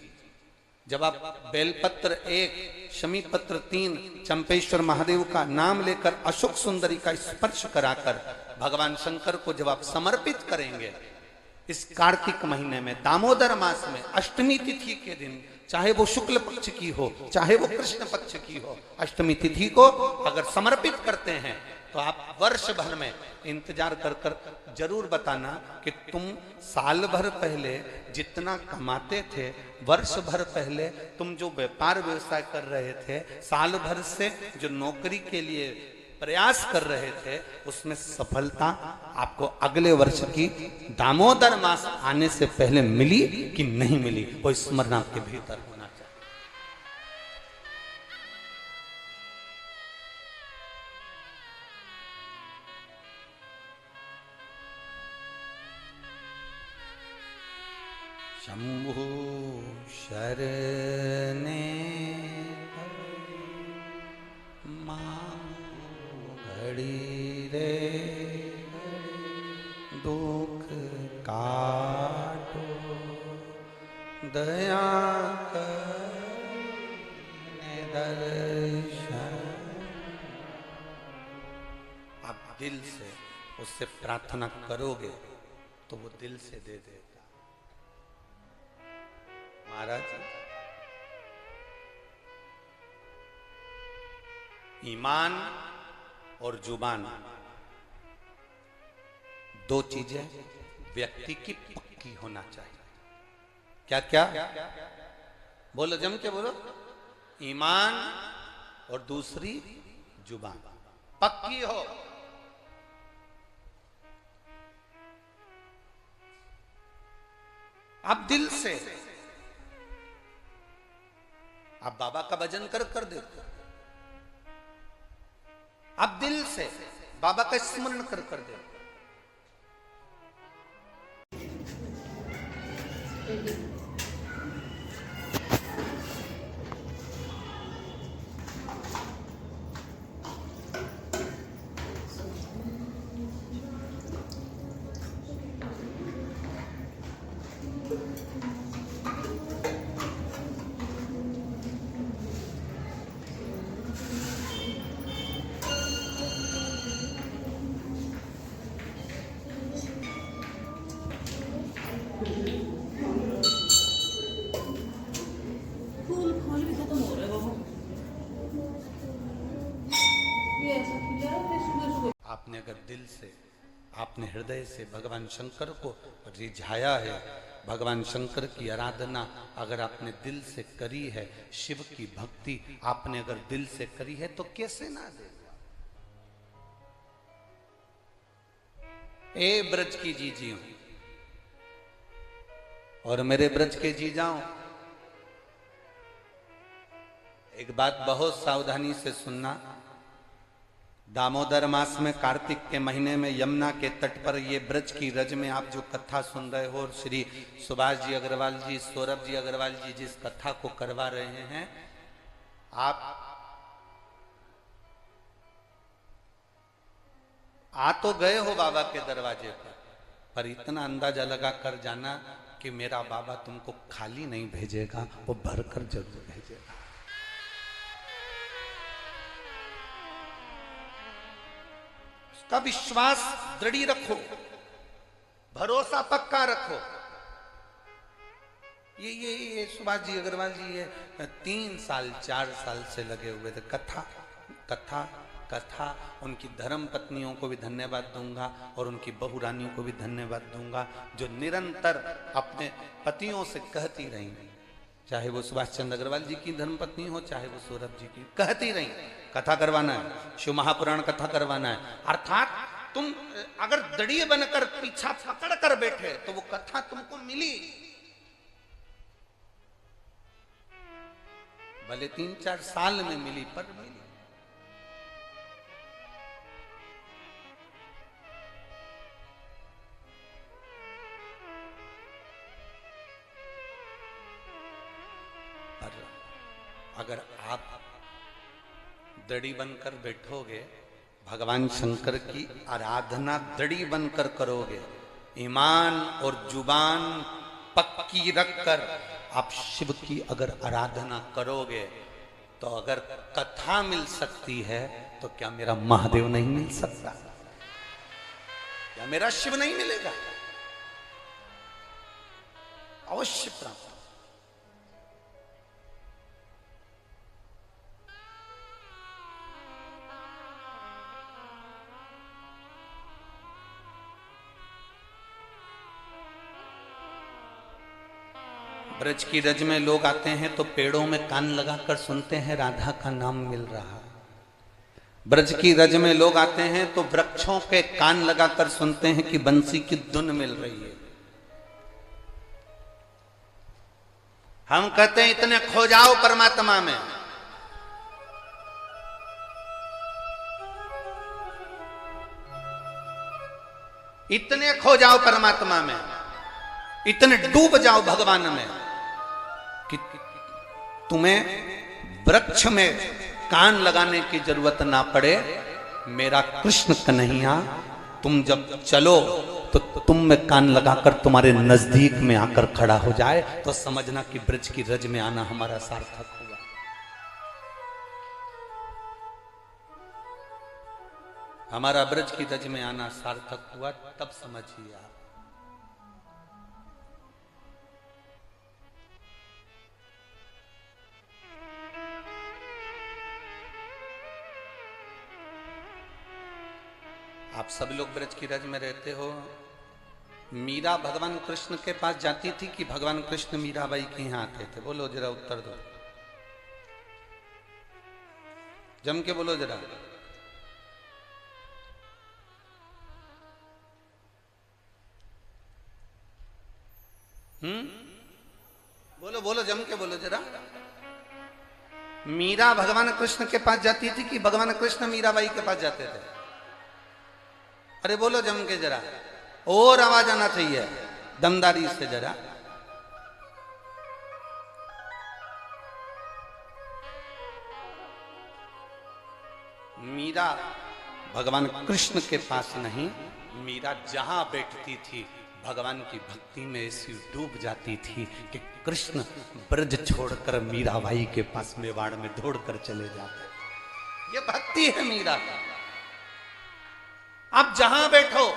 जब आप बेलपत्र 1, शमी पत्र 3, चंपेश्वर महादेव का नाम लेकर अशोक सुंदरी का स्पर्श कराकर भगवान शंकर को जब आप समर्पित करेंगे इस कार्तिक महीने में, दामोदर मास में, अष्टमी तिथि के दिन, चाहे वो शुक्ल पक्ष की हो चाहे वो कृष्ण पक्ष की हो, अष्टमी तिथि को अगर समर्पित करते हैं तो आप वर्ष भर में इंतजार कर कर जरूर बताना कि तुम साल भर पहले जितना कमाते थे, वर्ष भर पहले तुम जो व्यापार व्यवसाय कर रहे थे, साल भर से जो नौकरी के लिए प्रयास कर रहे थे उसमें सफलता आपको अगले वर्ष की दामोदर मास आने से पहले मिली कि नहीं मिली, वो स्मरण आपके भीतर होना चाहिए। शंभु शरणे घड़ी रे दुख काटो दया करने दर्शन। आप दिल से उससे प्रार्थना करोगे तो वो दिल से दे देगा। महाराज ईमान और जुबान दो चीजें व्यक्ति की पक्की होना चाहिए। क्या क्या बोलो, जम के बोलो। ईमान और दूसरी जुबान पक्की हो। आप दिल से आप बाबा का भजन कर देखो, आप दिल से बाबा का स्मरण कर दे। आपने अगर दिल से, आपने हृदय से भगवान शंकर को रिझाया है, भगवान शंकर की आराधना अगर आपने दिल से करी है, शिव की भक्ति आपने अगर दिल से करी है, तो कैसे ना दे। ए ब्रज की जीजियों और मेरे ब्रज के जीजाओं, एक बात बहुत सावधानी से सुनना। दामोदर मास में, कार्तिक के महीने में, यमुना के तट पर ये ब्रज की रज में आप जो कथा सुन रहे हो, और श्री सुभाष जी अग्रवाल जी, सौरभ जी अग्रवाल जी जिस कथा को करवा रहे हैं, आप आ तो गए हो बाबा के दरवाजे पर इतना अंदाजा लगा कर जाना कि मेरा बाबा तुमको खाली नहीं भेजेगा, वो भरकर जरूर भेजेगा। का विश्वास दृढ़ रखो, भरोसा पक्का रखो। ये सुभाष जी अग्रवाल जी ये 3 साल 4 साल से लगे हुए थे। कथा कथा कथा। उनकी धर्म पत्नियों को भी धन्यवाद दूंगा और उनकी बहु रानियों को भी धन्यवाद दूंगा, जो निरंतर अपने पतियों से कहती रही, चाहे वो सुभाष चंद्र अग्रवाल जी की धर्मपत्नी हो, चाहे वो सौरभ जी की, कहती रही कथा करवाना है, शिव महापुराण कथा करवाना है। अर्थात तुम अगर दृढ़ बनकर पीछा पकड़ कर बैठे तो वो कथा तुमको मिली, भले 3-4 साल में मिली, पर मिली। पर अगर आप दृढ़ बनकर बैठोगे, भगवान शंकर की आराधना दृढ़ बनकर करोगे, ईमान और जुबान पक्की रखकर आप शिव की अगर आराधना करोगे, तो अगर कथा मिल सकती है तो क्या मेरा महादेव नहीं मिल सकता? क्या मेरा शिव नहीं मिलेगा? अवश्य प्राप्त। ब्रज की रज में लोग आते हैं तो पेड़ों में कान लगाकर सुनते हैं राधा का नाम मिल रहा। ब्रज की रज में लोग आते हैं तो वृक्षों के कान लगाकर सुनते हैं कि बंसी की धुन मिल रही है। हम कहते हैं इतने खो जाओ परमात्मा में। इतने खो जाओ परमात्मा में, इतने डूब जाओ भगवान में कि तुम्हें वृक्ष में कान लगाने की जरूरत ना पड़े। मेरा कृष्ण कन्हैया तुम जब चलो तो तुम में कान लगाकर तुम्हारे नजदीक में आकर खड़ा हो जाए तो समझना कि ब्रज की रज में आना हमारा सार्थक हुआ। हमारा ब्रज की रज में आना सार्थक हुआ, तब समझिए आप सब लोग ब्रज की रज में रहते हो। मीरा भगवान कृष्ण के पास जाती थी कि भगवान कृष्ण मीराबाई के यहां आते थे? बोलो जरा, उत्तर दो, जम के बोलो जरा। बोलो बोलो, जम के बोलो जरा। मीरा भगवान कृष्ण के पास जाती थी कि भगवान कृष्ण मीराबाई के पास जाते थे? अरे बोलो जम के जरा, और आवाज आना चाहिए दमदारी से जरा। मीरा भगवान कृष्ण के पास नहीं, मीरा जहां बैठती थी भगवान की भक्ति में ऐसी डूब जाती थी कि कृष्ण ब्रज छोड़कर मीराबाई के पास मेवाड़ में दौड़कर चले जाते। ये भक्ति है मीरा का। आप जहां बैठो,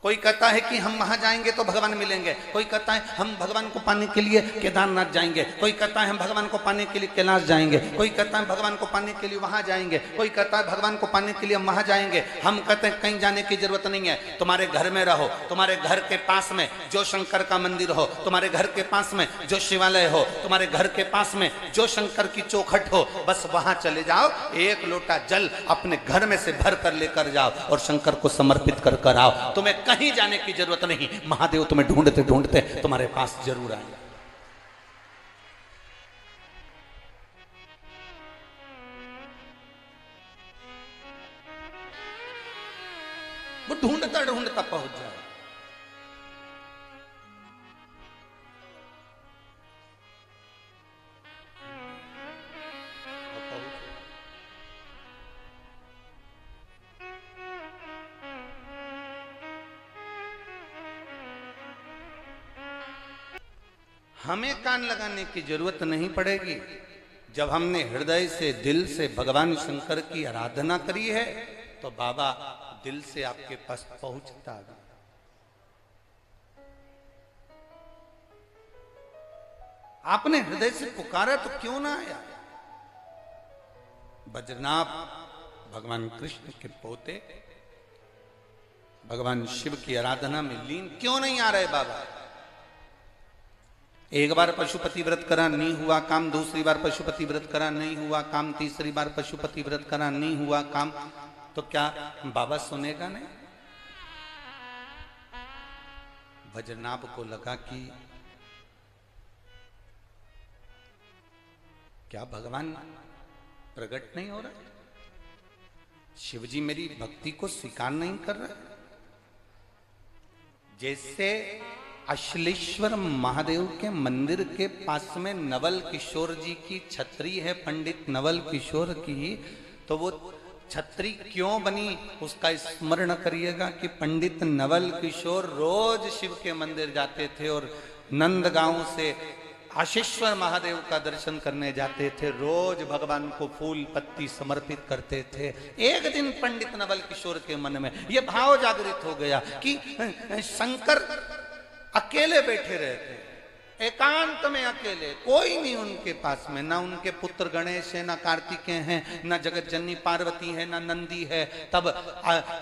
कोई कहता है कि हम वहां जाएंगे तो भगवान मिलेंगे, कोई कहता है हम भगवान को पाने के लिए केदारनाथ जाएंगे, कोई कहता है हम भगवान को पाने के लिए कैलाश जाएंगे, कोई कहता है भगवान को पाने के लिए वहां जाएंगे, कोई कहता है भगवान को पाने के लिए हम वहां जाएंगे। हम कहते हैं कहीं जाने की जरूरत नहीं है, तुम्हारे घर में रहो, तुम्हारे घर के पास में जो शंकर का मंदिर हो, तुम्हारे घर के पास में जो शिवालय हो, तुम्हारे घर के पास में जो शंकर की चौखट हो, बस वहां चले जाओ, एक लोटा जल अपने घर में से भर कर लेकर जाओ और शंकर को समर्पित कर कर आओ। तुम्हें कहीं जाने की जरूरत नहीं, महादेव तुम्हें ढूंढते ढूंढते तुम्हारे पास जरूर आएंगे। वो ढूंढता ढूंढता पहुंच जाए। हमें कान लगाने की जरूरत नहीं पड़ेगी। जब हमने हृदय से, दिल से भगवान शंकर की आराधना करी है तो बाबा दिल से आपके पास पहुंचता है। आपने हृदय से पुकारा तो क्यों ना आया? बद्रीनाथ भगवान कृष्ण के पोते भगवान शिव की आराधना में लीन क्यों नहीं आ रहे बाबा? एक बार पशुपति व्रत करा नहीं हुआ काम, दूसरी बार पशुपति व्रत करा नहीं हुआ काम, तीसरी बार पशुपति व्रत करा नहीं हुआ काम, तो क्या बाबा सुनेगा नहीं? वज्रनाभ को लगा कि क्या भगवान प्रकट नहीं हो रहा, शिवजी मेरी भक्ति को स्वीकार नहीं कर रहे। जैसे अश्लेश्वर महादेव के मंदिर के पास में नवल किशोर जी की छतरी है, पंडित नवल किशोर की, तो वो छतरी क्यों बनी उसका स्मरण करिएगा कि पंडित नवल किशोर रोज शिव के मंदिर जाते थे और नंदगांव से आशीश्वर महादेव का दर्शन करने जाते थे, रोज भगवान को फूल पत्ती समर्पित करते थे। एक दिन पंडित नवल किशोर के मन में यह भाव जागृत हो गया कि शंकर अकेले बैठे रहते, एकांत में अकेले, कोई नहीं उनके पास में, ना उनके पुत्र गणेश है, ना कार्तिकेय हैं, ना जगत जननी पार्वती है, ना नंदी है। तब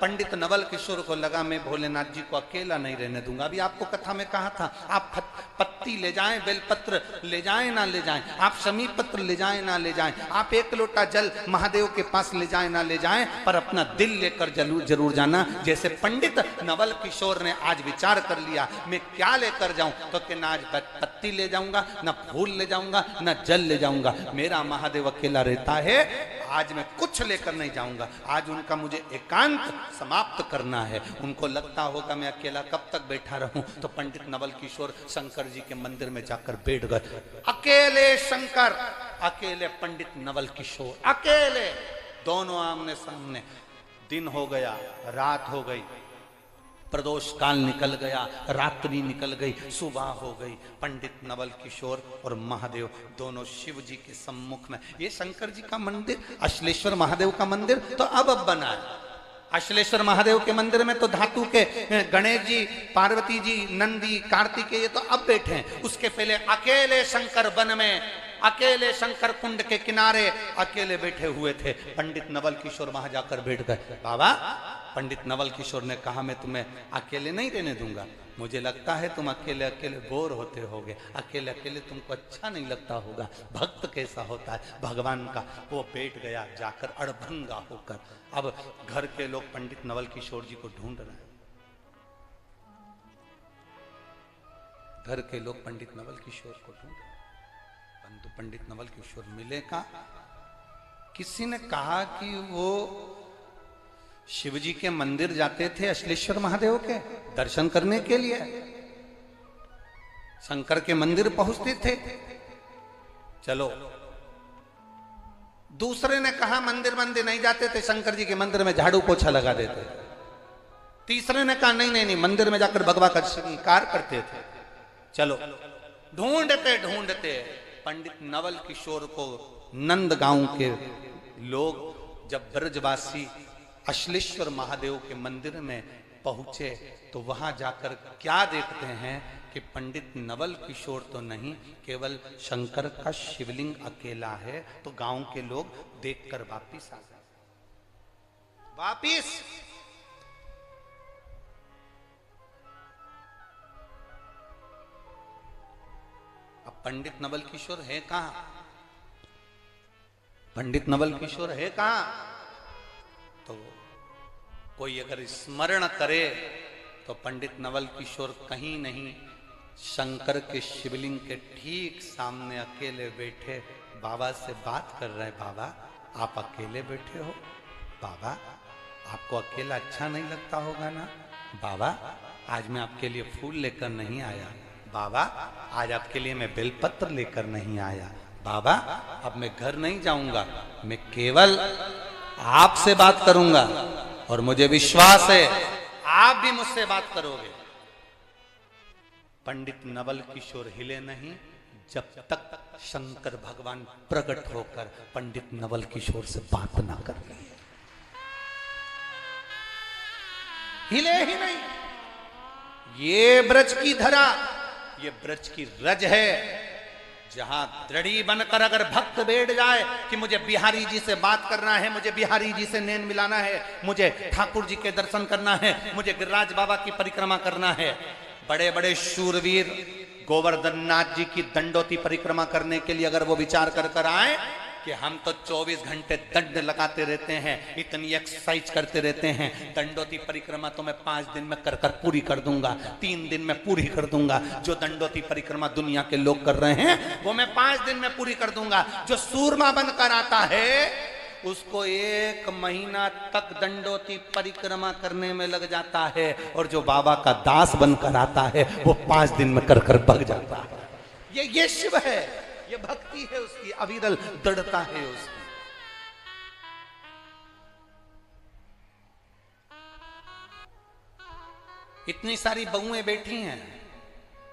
पंडित नवल किशोर को लगा मैं भोलेनाथ जी को अकेला नहीं रहने दूंगा। अभी आपको कथा में कहा था, आप पत्ती ले जाएं, बेलपत्र ले जाएं ना ले जाएं, आप शमी पत्र ले जाएं ना ले जाएं, आप एक लोटा जल महादेव के पास ले जाएं ना ले जाएं, पर अपना दिल लेकर जरूर जाना। जैसे पंडित नवल किशोर ने आज विचार कर लिया, मैं क्या लेकर जाऊं, तो कि ना आज पत्ती ले जाऊंगा, ना फूल ले जाऊंगा, ना जल ले जाऊंगा, मेरा महादेव अकेला रहता है, आज मैं कुछ लेकर नहीं जाऊंगा। आज उनका मुझे एकांत समाप्त करना है। उनको लगता होगा मैं अकेला कब तक बैठा रहूं, तो पंडित नवल किशोर शंकर जी के मंदिर में जाकर बैठ गए। अकेले शंकर, अकेले पंडित नवल किशोर, अकेले, दोनों आमने सामने। दिन हो गया, रात हो गई, प्रदोष काल निकल गया, रात्रि निकल गई, सुबह हो गई। पंडित नवल किशोर और महादेव दोनों शिव जी के सम्मुख में। ये शंकर जी का मंदिर, अश्लेश्वर महादेव का मंदिर तो अब बना है। अश्लेश्वर महादेव के मंदिर में तो धातु के गणेश जी, पार्वती जी, नंदी, कार्तिकेय ये तो अब बैठे हैं। उसके पहले अकेले शंकर वन में, अकेले शंकर कुंड के किनारे अकेले बैठे हुए थे। पंडित नवल किशोर वहां जाकर बैठ गए। बाबा, पंडित नवल किशोर ने कहा मैं तुम्हें अकेले नहीं रहने दूंगा, मुझे लगता है तुम अकेले अकेले बोर होते होगे, अकेले अकेले तुमको अच्छा नहीं लगता होगा। भक्त कैसा होता है भगवान का। वो बैठ गया जाकर अड़भंगा होकर। अब घर के लोग पंडित नवल किशोर जी को ढूंढ रहे हैं, घर के लोग पंडित नवल किशोर को ढूंढ रहे हैं, परंतु पंडित नवल किशोर मिले का। किसी ने कहा कि वो शिवजी के मंदिर जाते थे अश्लेश्वर महादेव के दर्शन करने के लिए, शंकर के मंदिर पहुंचते थे। चलो, दूसरे ने कहा मंदिर नहीं जाते थे, शंकर जी के मंदिर में झाड़ू पोछा लगा देते। तीसरे ने कहा नहीं नहीं नहीं, मंदिर में जाकर भगवा का श्रृंगार करते थे। चलो, ढूंढते ढूंढते पंडित नवल किशोर को नंद गांव के लोग जब ब्रजवासी अश्लेश्वर महादेव के मंदिर में पहुंचे तो वहां जाकर क्या देखते हैं कि पंडित नवल किशोर तो नहीं, केवल शंकर का शिवलिंग अकेला है। तो गांव के लोग देखकर वापिस आ गए। वापिस अब पंडित नवल किशोर है कहां? पंडित नवल किशोर है कहां? तो कोई अगर स्मरण करे तो पंडित नवल किशोर कहीं नहीं, शंकर के शिवलिंग के ठीक सामने अकेले बैठे बाबा से बात कर रहे। बाबा, आप अकेले बैठे हो? बाबा, आपको अकेला अच्छा नहीं लगता होगा ना? बाबा, आज मैं आपके लिए फूल लेकर नहीं आया। बाबा, आज आपके लिए मैं बेलपत्र लेकर नहीं आया। बाबा, अब मैं घर नहीं जाऊंगा, मैं केवल आपसे बात करूंगा और मुझे विश्वास है आप भी मुझसे बात करोगे। पंडित नवल किशोर हिले नहीं जब तक शंकर भगवान प्रकट होकर पंडित नवल किशोर से बात ना कर ले। हिले ही नहीं। ये ब्रज की धरा, ये ब्रज की रज है, जहां दृढ़ी बनकर अगर भक्त बैठ जाए कि मुझे बिहारी जी से बात करना है, मुझे बिहारी जी से नैन मिलाना है, मुझे ठाकुर जी के दर्शन करना है, मुझे गिरिराज बाबा की परिक्रमा करना है। बड़े बड़े शूरवीर गोवर्धन नाथ जी की दंडोती परिक्रमा करने के लिए अगर वो विचार कर कर आए कि हम तो 24 घंटे दंड लगाते रहते हैं, इतनी एक्सरसाइज करते रहते हैं, दंडोती परिक्रमा तो मैं 5 दिन में कर पूरी कर दूंगा, 3 दिन में पूरी कर दूंगा। जो दंडोती परिक्रमा दुनिया के लोग कर रहे हैं वो मैं 5 दिन में पूरी कर दूंगा। जो सूरमा बनकर आता है उसको 1 महीना तक दंडोती परिक्रमा करने में लग जाता है, और जो बाबा का दास बनकर आता है वो 5 दिन में कर भग जाता है। ये शिव है, ये भक्ति है उसकी, अविरल दृढ़ता है उसकी। इतनी सारी बहुएं बैठी हैं,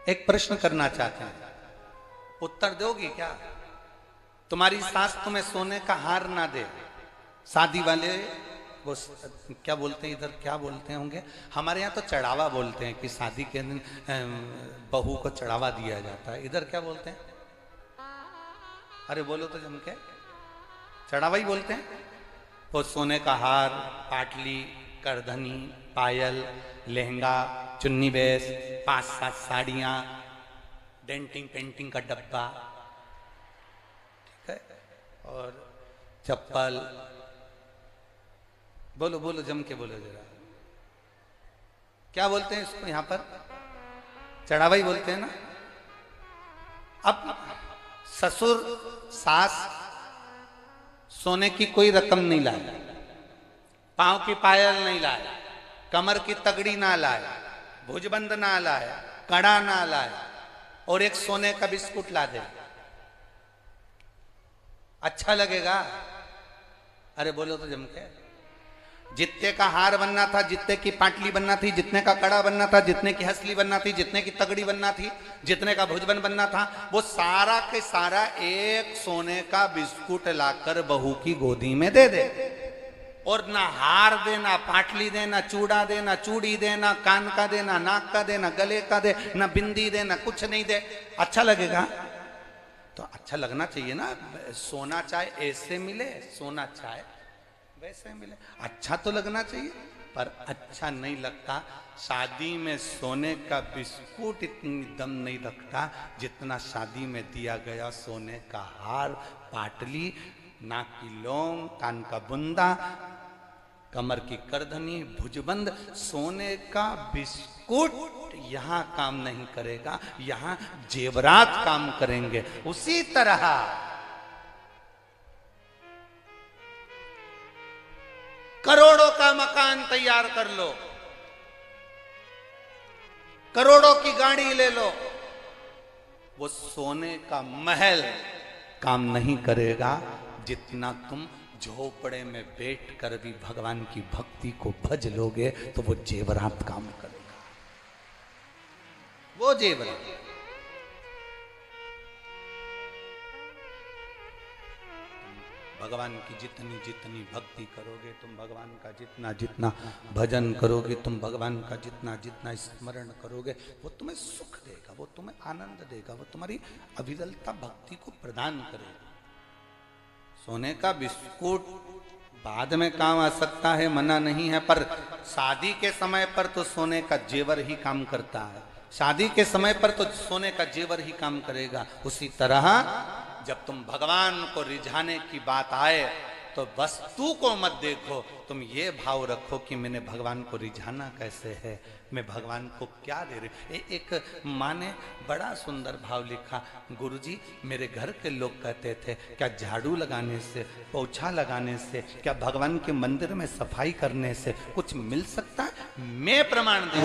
एक प्रश्न करना चाहते हैं, उत्तर दोगी क्या? तुम्हारी सास तुम्हें सोने का हार ना दे, शादी वाले वो क्या बोलते हैं इधर, क्या बोलते होंगे, हमारे यहाँ तो चढ़ावा बोलते हैं कि शादी के दिन बहू को चढ़ावा दिया जाता है, इधर क्या बोलते हैं? अरे बोलो तो जम के, चढ़ावा ही बोलते हैं। वो सोने का हार, पाटली, करधनी, पायल, लहंगा, चुन्नी बेस, 5-7 साड़ियाँ, डेंटिंग पेंटिंग का डब्बा, ठीक है, और चप्पल, बोलो बोलो जम के बोलो जरा, क्या बोलते हैं इसको? यहां पर चढ़ावा ही बोलते हैं ना। अब ससुर सास सोने की कोई रकम नहीं लाए, पांव की पायल नहीं लाए, कमर की तगड़ी ना लाए, भुजबंद ना लाए, कड़ा ना लाए, और एक सोने का बिस्कुट ला दे, अच्छा लगेगा? अरे बोलो तो जम के। जितने का हार बनना था, जितने की पाटली बनना थी, जितने का कड़ा बनना था, जितने की हसली बनना थी, जितने की तगड़ी बनना थी, जितने का भुजबन बनना था, वो सारा के सारा एक सोने का बिस्कुट लाकर बहू की गोदी में दे दे। और ना हार देना, पाटली देना, चूड़ा देना, चूड़ी देना, कान का देना, नाक का देना, गले का दे, ना बिंदी देना, कुछ नहीं दे, अच्छा लगेगा? तो अच्छा लगना चाहिए ना। सोना चाहे ऐसे मिले, सोना चाहे वैसे मिले, अच्छा तो लगना चाहिए। पर अच्छा नहीं लगता, शादी में सोने का बिस्कुट इतनी दम नहीं रखता जितना शादी में दिया गया सोने का हार, पाटली, नाक की लौंग, कान का बुंदा, कमर की करधनी, भुजबंद। सोने का बिस्कुट यहां काम नहीं करेगा, यहां जेवरात काम करेंगे। उसी तरह करोड़ों का मकान तैयार कर लो, करोड़ों की गाड़ी ले लो, वो सोने का महल काम नहीं करेगा जितना तुम झोपड़े में बैठकर भी भगवान की भक्ति को भज लोगे तो वो जेवरात काम करेगा, वो जेवरात। भगवान की जितनी जितनी भक्ति करोगे तुम, भगवान का जितना जितना भजन करोगे तुम, भगवान का जितना जितना स्मरण करोगे, वो तुम्हें सुख देगा, वो तुम्हें आनंद देगा, वो तुम्हारी अविरलता भक्ति को प्रदान करेगा। सोने का बिस्कुट बाद में काम आ सकता है, मना नहीं है, पर शादी के समय पर तो सोने का जेवर ही काम करता है, शादी के समय पर तो सोने का जेवर ही काम करेगा। उसी तरह जब तुम भगवान को रिझाने की बात आए तो वस्तु को मत देखो, तुम ये भाव रखो कि मैंने भगवान को रिझाना कैसे है, मैं भगवान को क्या दे रही। एक माँ ने बड़ा सुंदर भाव लिखा, गुरुजी मेरे घर के लोग कहते थे क्या झाड़ू लगाने से, पोछा लगाने से, क्या भगवान के मंदिर में सफाई करने से कुछ मिल सकता है? मैं प्रमाण दे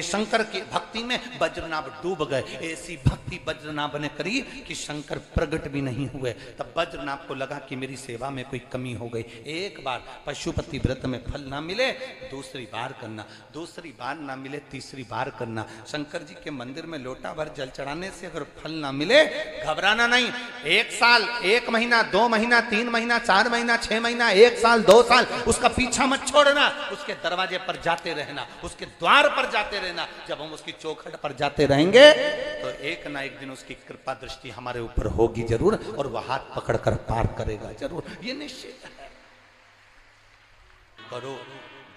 शंकर की भक्ति में वज्रनाभ डूब गए। ऐसी भक्ति वज्रनाभ ने करी कि शंकर प्रकट भी नहीं हुए। तब वज्रनाभ को लगा कि मेरी सेवा में कोई कमी हो गई। एक बार पशुपति व्रत में फल ना मिले दूसरी बार करना, दूसरी बार ना मिले तीसरी बार करना। शंकर जी के मंदिर में लोटा भर जल चढ़ाने से अगर फल ना मिले घबराना नहीं। 1 साल, 1 महीना, 2 महीना, 3 महीना, 4 महीना, 6 महीना, 1 साल, 2 साल उसका पीछा मत छोड़ना। उसके दरवाजे पर जाते रहना, उसके द्वार पर जाते रहना। जब हम उसकी चौखट पर जाते रहेंगे तो एक ना एक दिन उसकी कृपा दृष्टि हमारे ऊपर होगी जरूर, और वह हाथ पकड़कर पार करेगा जरूर, ये निश्चित है। करो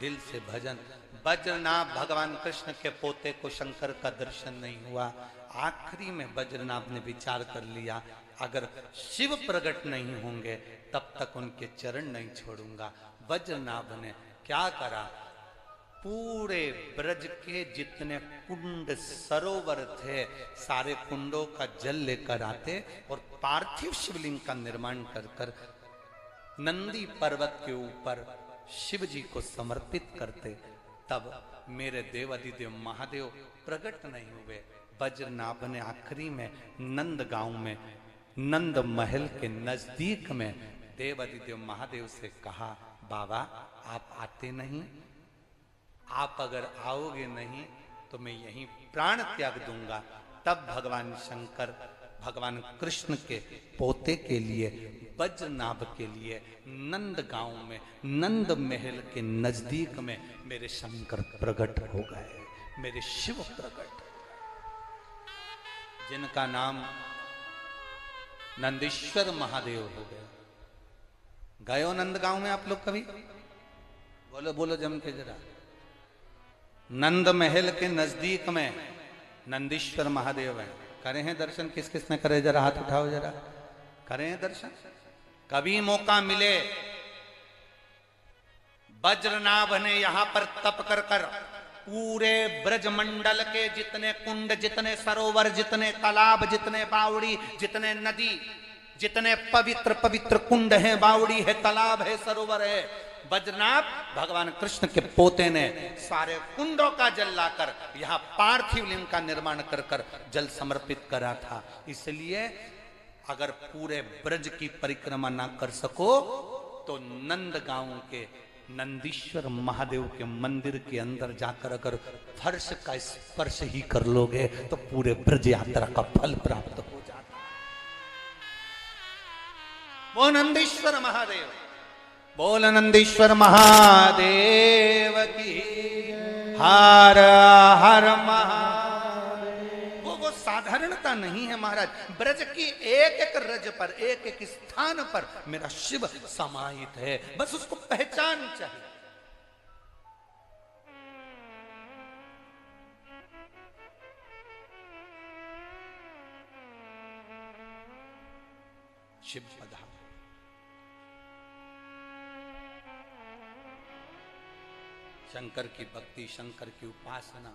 दिल से भजन। वज्रनाभ भगवान कृष्ण के पोते को शंकर का दर्शन नहीं हुआ। आखिरी में वज्रनाभ ने विचार कर लिया अगर शिव प्रकट नहीं होंगे तब तक उनके चरण नहीं छोड़ूंगा। वज्रनाभ ने क्या करा, पूरे ब्रज के जितने कुंड सरोवर थे सारे कुंडों का जल लेकर आते और पार्थिव शिवलिंग का निर्माण कर कर नंदी पर्वत के ऊपर शिव जी को समर्पित करते। तब मेरे देव अधिदेव महादेव प्रकट नहीं हुए। वज्रनाभ ने आखिरी में नंद गांव में, नंद महल के नजदीक में देव अधिदेव महादेव से कहा, बाबा आप आते नहीं, आप अगर आओगे नहीं तो मैं यहीं प्राण त्याग दूंगा। तब भगवान शंकर भगवान कृष्ण के पोते के लिए, वज्रनाभ के लिए नंद गांव में, नंद महल के नजदीक में मेरे शंकर प्रकट हो गए, मेरे शिव प्रकट, जिनका नाम नंदीश्वर महादेव हो गया। गयो नंद गांव में आप लोग कभी? बोलो बोलो जम के जरा। नंद महल के नजदीक में नंदीश्वर महादेव है। करे हैं दर्शन? किस किस ने करे? जरा हाथ उठाओ, जरा करे हैं दर्शन। कभी मौका मिले, वज्रनाभ ने यहां पर तप कर कर पूरे ब्रजमंडल के जितने कुंड, जितने सरोवर, जितने तालाब, जितने बावड़ी, जितने नदी, जितने पवित्र पवित्र कुंड हैं, बावड़ी है, तालाब है, सरोवर है, वज्रनाभ भगवान कृष्ण के पोते ने सारे कुंडों का जल लाकर यहां पार्थिव लिंग का निर्माण कर कर जल समर्पित करा था। इसलिए अगर पूरे ब्रज की परिक्रमा ना कर सको तो नंद गांव के नंदीश्वर महादेव के मंदिर के अंदर जाकर अगर फर्श का स्पर्श ही कर लोगे तो पूरे ब्रज यात्रा का फल प्राप्त हो जाता। वो नंदीश्वर महादेव, बोल नंदीश्वर महादेव की, हर हर महादेव। वो साधारणता नहीं है महाराज, ब्रज की एक एक रज पर, एक एक स्थान पर मेरा शिव समाहित है, बस उसको पहचान चाहिए। शिव पधार। शंकर की भक्ति, शंकर की उपासना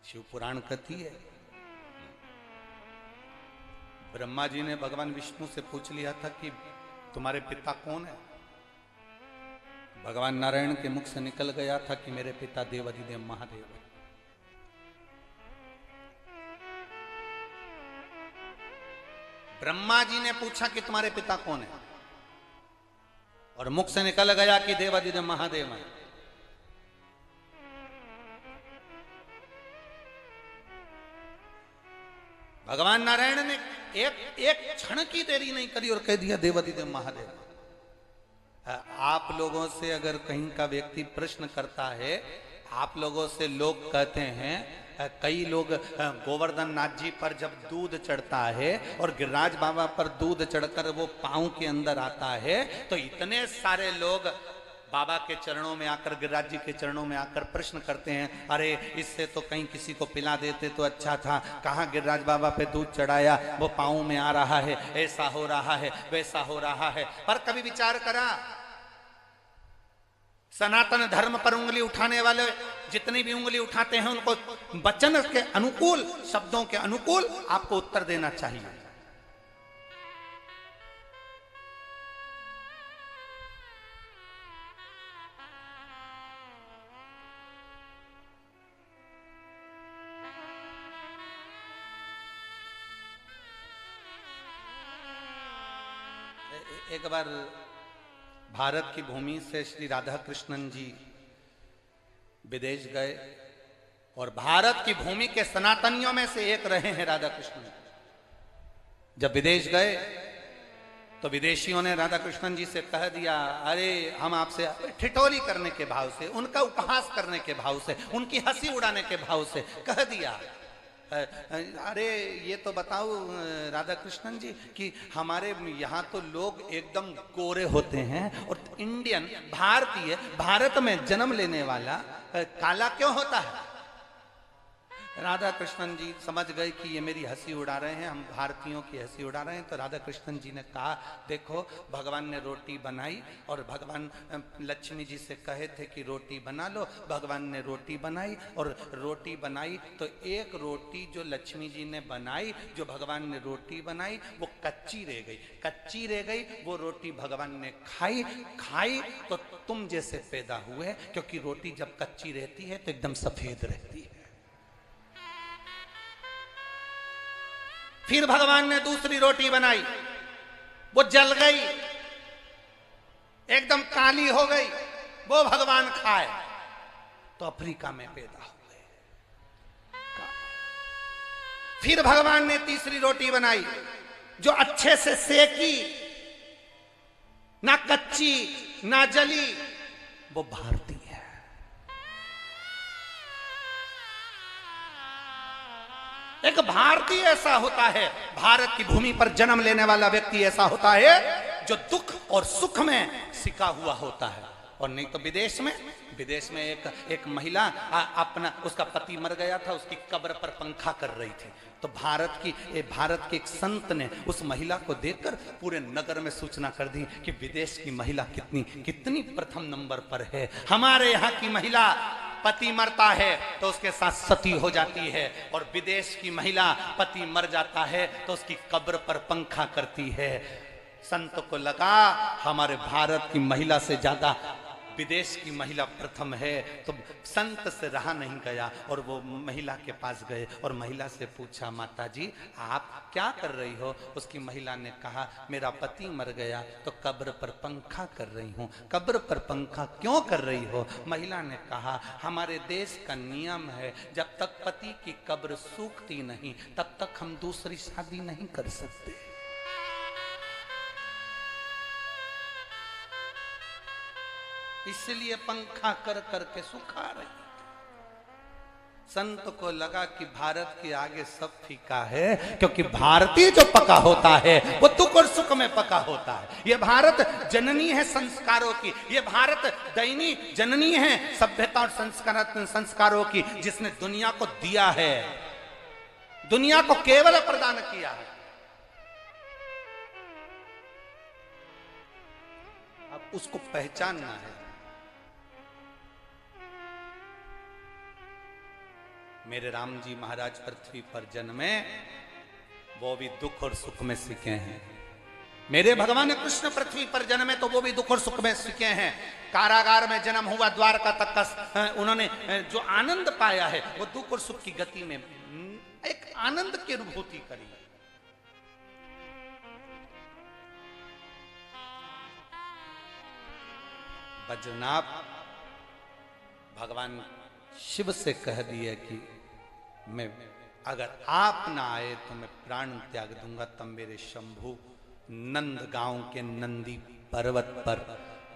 शिव पुराण कहती है। ब्रह्मा जी ने भगवान विष्णु से पूछ लिया था कि तुम्हारे पिता कौन है? भगवान नारायण के मुख से निकल गया था कि मेरे पिता देवाधिदेव महादेव है। ब्रह्मा जी ने पूछा कि तुम्हारे पिता कौन है, और मुख से निकल गया कि देवाधिदेव महादेव है। भगवान नारायण ने एक क्षण की देरी नहीं करी और कह दिया देवाधिदेव महादेव। आप लोगों से अगर कहीं का व्यक्ति प्रश्न करता है, आप लोगों से लोग कहते हैं, कई लोग गोवर्धन नाथ जी पर जब दूध चढ़ता है और गिरिराज बाबा पर दूध चढ़कर वो पांव के अंदर आता है तो इतने सारे लोग बाबा के चरणों में आकर, गिरिराज जी के चरणों में आकर प्रश्न करते हैं, अरे इससे तो कहीं किसी को पिला देते तो अच्छा था, कहाँ गिरिराज बाबा पे दूध चढ़ाया, वो पाँव में आ रहा है, ऐसा हो रहा है, वैसा हो रहा है। पर कभी विचार करा, सनातन धर्म पर उंगली उठाने वाले जितनी भी उंगली उठाते हैं उनको वचन के अनुकूल, शब्दों के अनुकूल आपको उत्तर देना चाहिए। एक बार भारत की भूमि से श्री राधा कृष्णन जी विदेश गए और भारत की भूमि के सनातनियों में से एक रहे हैं राधा कृष्णन। जब विदेश गए तो विदेशियों ने राधा कृष्णन जी से कह दिया, अरे हम आपसे, ठिठोली करने के भाव से, उनका उपहास करने के भाव से, उनकी हंसी उड़ाने के भाव से कह दिया, अरे ये तो बताओ राधा कृष्णन जी कि हमारे यहाँ तो लोग एकदम गोरे होते हैं और इंडियन, भारतीय, भारत में जन्म लेने वाला काला क्यों होता है? राधा कृष्णन जी समझ गए कि ये मेरी हंसी उड़ा रहे हैं, हम भारतीयों की हंसी उड़ा रहे हैं। तो राधा कृष्णन जी ने कहा, देखो भगवान ने रोटी बनाई और भगवान लक्ष्मी जी से कहे थे कि रोटी बना लो, भगवान ने रोटी बनाई और रोटी बनाई तो एक रोटी जो लक्ष्मी जी ने बनाई, जो भगवान ने रोटी बनाई, वो कच्ची रह गई, कच्ची रह गई, वो रोटी भगवान ने खाई तो तुम जैसे पैदा हुए, क्योंकि रोटी जब कच्ची रहती है तो एकदम सफेद रहती है। फिर भगवान ने दूसरी रोटी बनाई, वो जल गई, एकदम काली हो गई, वो भगवान खाए तो अफ्रीका में पैदा हो गए। फिर भगवान ने तीसरी रोटी बनाई जो अच्छे से सेकी, ना कच्ची ना जली, वो भारतीय है। एक भारतीय ऐसा होता है, भारत की भूमि पर जन्म लेने वाला व्यक्ति ऐसा होता है जो दुख और सुख में सिका हुआ होता है। और नहीं तो विदेश में एक महिला अपना, उसका पति मर गया था, उसकी कब्र पर पंखा कर रही थी, तो भारत के एक संत ने उस महिला को देखकर पूरे नगर में सूचना कर दी कि विदेश की महिला कितनी प्रथम नंबर पर है। हमारे यहाँ की महिला पति मरता है तो उसके साथ सती हो जाती है, और विदेश की महिला पति मर जाता है तो उसकी कब्र पर पंखा करती है। संत को लगा हमारे भारत की महिला से ज्यादा विदेश की महिला प्रथम है, तो संत से रहा नहीं गया और वो महिला के पास गए और महिला से पूछा, माता जी आप क्या कर रही हो? उसकी महिला ने कहा, मेरा पति मर गया तो कब्र पर पंखा कर रही हूँ। कब्र पर पंखा क्यों कर रही हो? महिला ने कहा, हमारे देश का नियम है जब तक पति की कब्र सूखती नहीं तब तक हम दूसरी शादी नहीं कर सकते। इसलिए पंखा कर करके सुखा रही। संत को लगा कि भारत के आगे सब फीका है, क्योंकि भारतीय जो पका होता है वो दुख और सुख में पका होता है। ये भारत जननी है संस्कारों की, ये भारत दैनी जननी है सभ्यता और संस्कारों की, जिसने दुनिया को दिया है, दुनिया को केवल प्रदान किया है। अब उसको पहचानना है। मेरे राम जी महाराज पृथ्वी पर जन्मे, वो भी दुख और सुख में सीखे हैं। मेरे भगवान कृष्ण पृथ्वी पर जन्मे तो वो भी दुख और सुख में सीखे हैं। कारागार में जन्म हुआ, द्वारका तक का उन्होंने जो आनंद पाया है वो दुख और सुख की गति में एक आनंद की अनुभूति करी। बद्रीनाथ भगवान शिव से कह दिया कि मैं, अगर आप ना आए तो मैं प्राण त्याग दूंगा। तब मेरे शंभु नंद गांव के नंदी पर्वत पर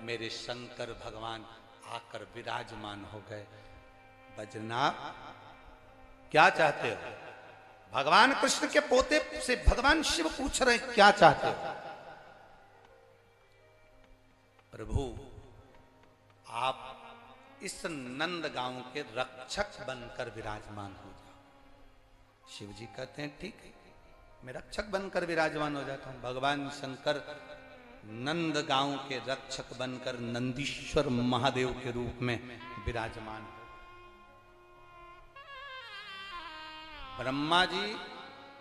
मेरे शंकर भगवान आकर विराजमान हो गए। बद्रीनाथ क्या चाहते हो? भगवान कृष्ण के पोते से भगवान शिव पूछ रहे क्या चाहते हो? प्रभु आप इस नंद गांव के रक्षक बनकर विराजमान हो जाओ। शिव जी कहते हैं ठीक है, मैं रक्षक बनकर विराजमान हो जाता हूं। भगवान शंकर नंद गांव के रक्षक बनकर नंदीश्वर महादेव के रूप में विराजमान। ब्रह्मा जी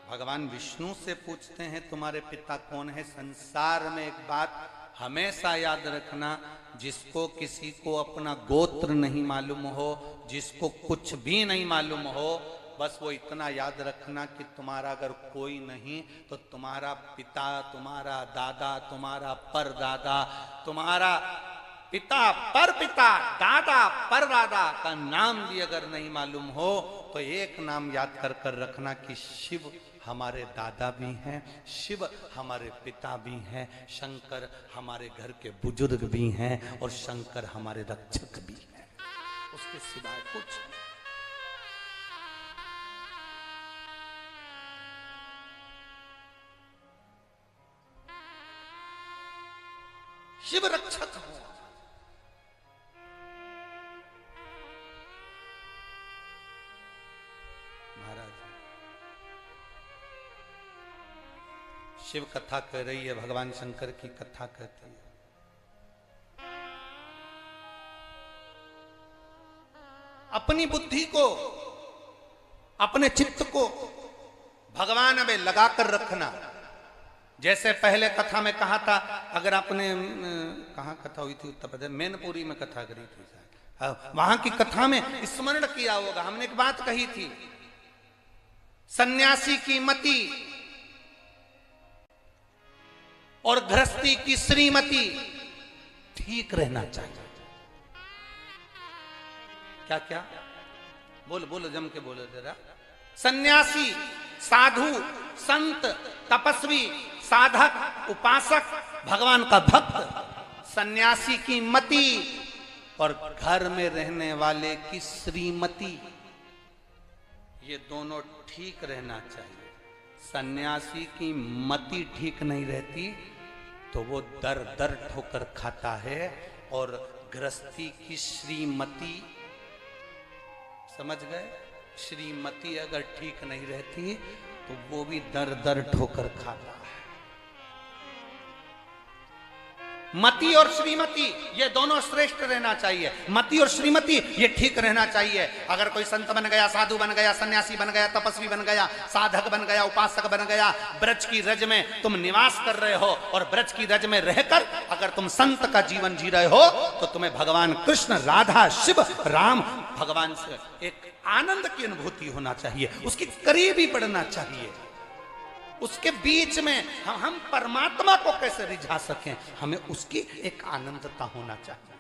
भगवान विष्णु से पूछते हैं तुम्हारे पिता कौन है? संसार में एक बात हमेशा याद रखना, जिसको किसी को अपना गोत्र नहीं मालूम हो, जिसको कुछ भी नहीं मालूम हो, बस वो इतना याद रखना कि तुम्हारा अगर कोई नहीं तो तुम्हारा पिता, तुम्हारा दादा, तुम्हारा परदादा, तुम्हारा पिता परपिता, दादा परदादा का नाम भी अगर नहीं मालूम हो तो एक नाम याद कर कर रखना कि शिव हमारे दादा भी हैं, शिव हमारे पिता भी हैं, शंकर हमारे घर के बुजुर्ग भी हैं और शंकर हमारे रक्षक भी हैं। उसके सिवाय कुछ नहीं। शिव रक्षक हो। महाराज शिव कथा कह रही है, भगवान शंकर की कथा कहती है। अपनी बुद्धि को, अपने चित्त को भगवान में लगाकर रखना। जैसे पहले कथा में कहा था, अगर आपने कहाँ कथा हुई थी, उत्तर प्रदेश मैनपुरी में कथा करी थी, वहां की कथा में स्मरण किया होगा, हमने एक बात कही थी, सन्यासी की मति और गृहस्थी की श्रीमती ठीक रहना चाहिए। क्या क्या बोलो बोलो, जम के बोलो जरा। सन्यासी, साधु, संत, तपस्वी, साधक, उपासक, भगवान का भक्त, सन्यासी की मति और घर में रहने वाले की श्रीमती, ये दोनों ठीक रहना चाहिए। सन्यासी की मति ठीक नहीं रहती तो वो दर दर ठोकर खाता है, और गृहस्थी की श्रीमती, समझ गए, श्रीमती अगर ठीक नहीं रहती तो वो भी दर दर ठोकर खाता है। मति और श्रीमती ये दोनों श्रेष्ठ रहना चाहिए। मति और श्रीमती ये ठीक रहना चाहिए। अगर कोई संत बन गया, साधु बन गया, सन्यासी बन गया, तपस्वी बन गया, साधक बन गया, उपासक बन गया, ब्रज की रज में तुम निवास कर रहे हो और ब्रज की रज में रहकर अगर तुम संत का जीवन जी रहे हो तो तुम्हें भगवान कृष्ण, राधा, शिव, राम, भगवान से एक आनंद की अनुभूति होना चाहिए, उसकी करीबी बढ़ना चाहिए। उसके बीच में हम परमात्मा को कैसे रिझा सकें, हमें उसकी एक आनंदता होना चाहिए।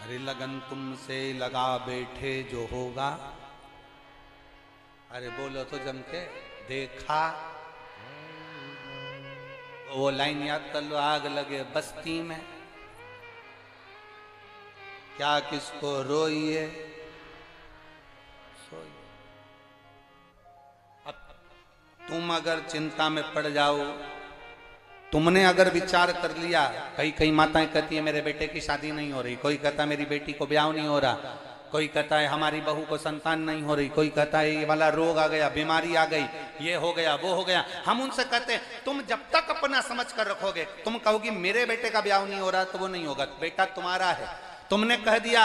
अरे लगन तुमसे लगा बैठे जो होगा, अरे बोलो तो जम के, देखा वो लाइन याद कर लो, आग लगे बस्ती में क्या किसको रोइए सोइए। अब तुम अगर चिंता में पड़ जाओ, तुमने अगर विचार कर लिया, कई माताएं कहती है मेरे बेटे की शादी नहीं हो रही, कोई कहता है मेरी बेटी को ब्याह नहीं हो रहा, कोई कहता है हमारी बहू को संतान नहीं हो रही, कोई कहता है ये वाला रोग आ गया, बीमारी आ गई, ये हो गया, वो हो गया। हम उनसे कहते हैं तुम जब तक अपना समझ कर रखोगे, तुम कहोगी मेरे बेटे का ब्याह नहीं हो रहा, तो वो नहीं होगा, बेटा तुम्हारा है। तुमने कह दिया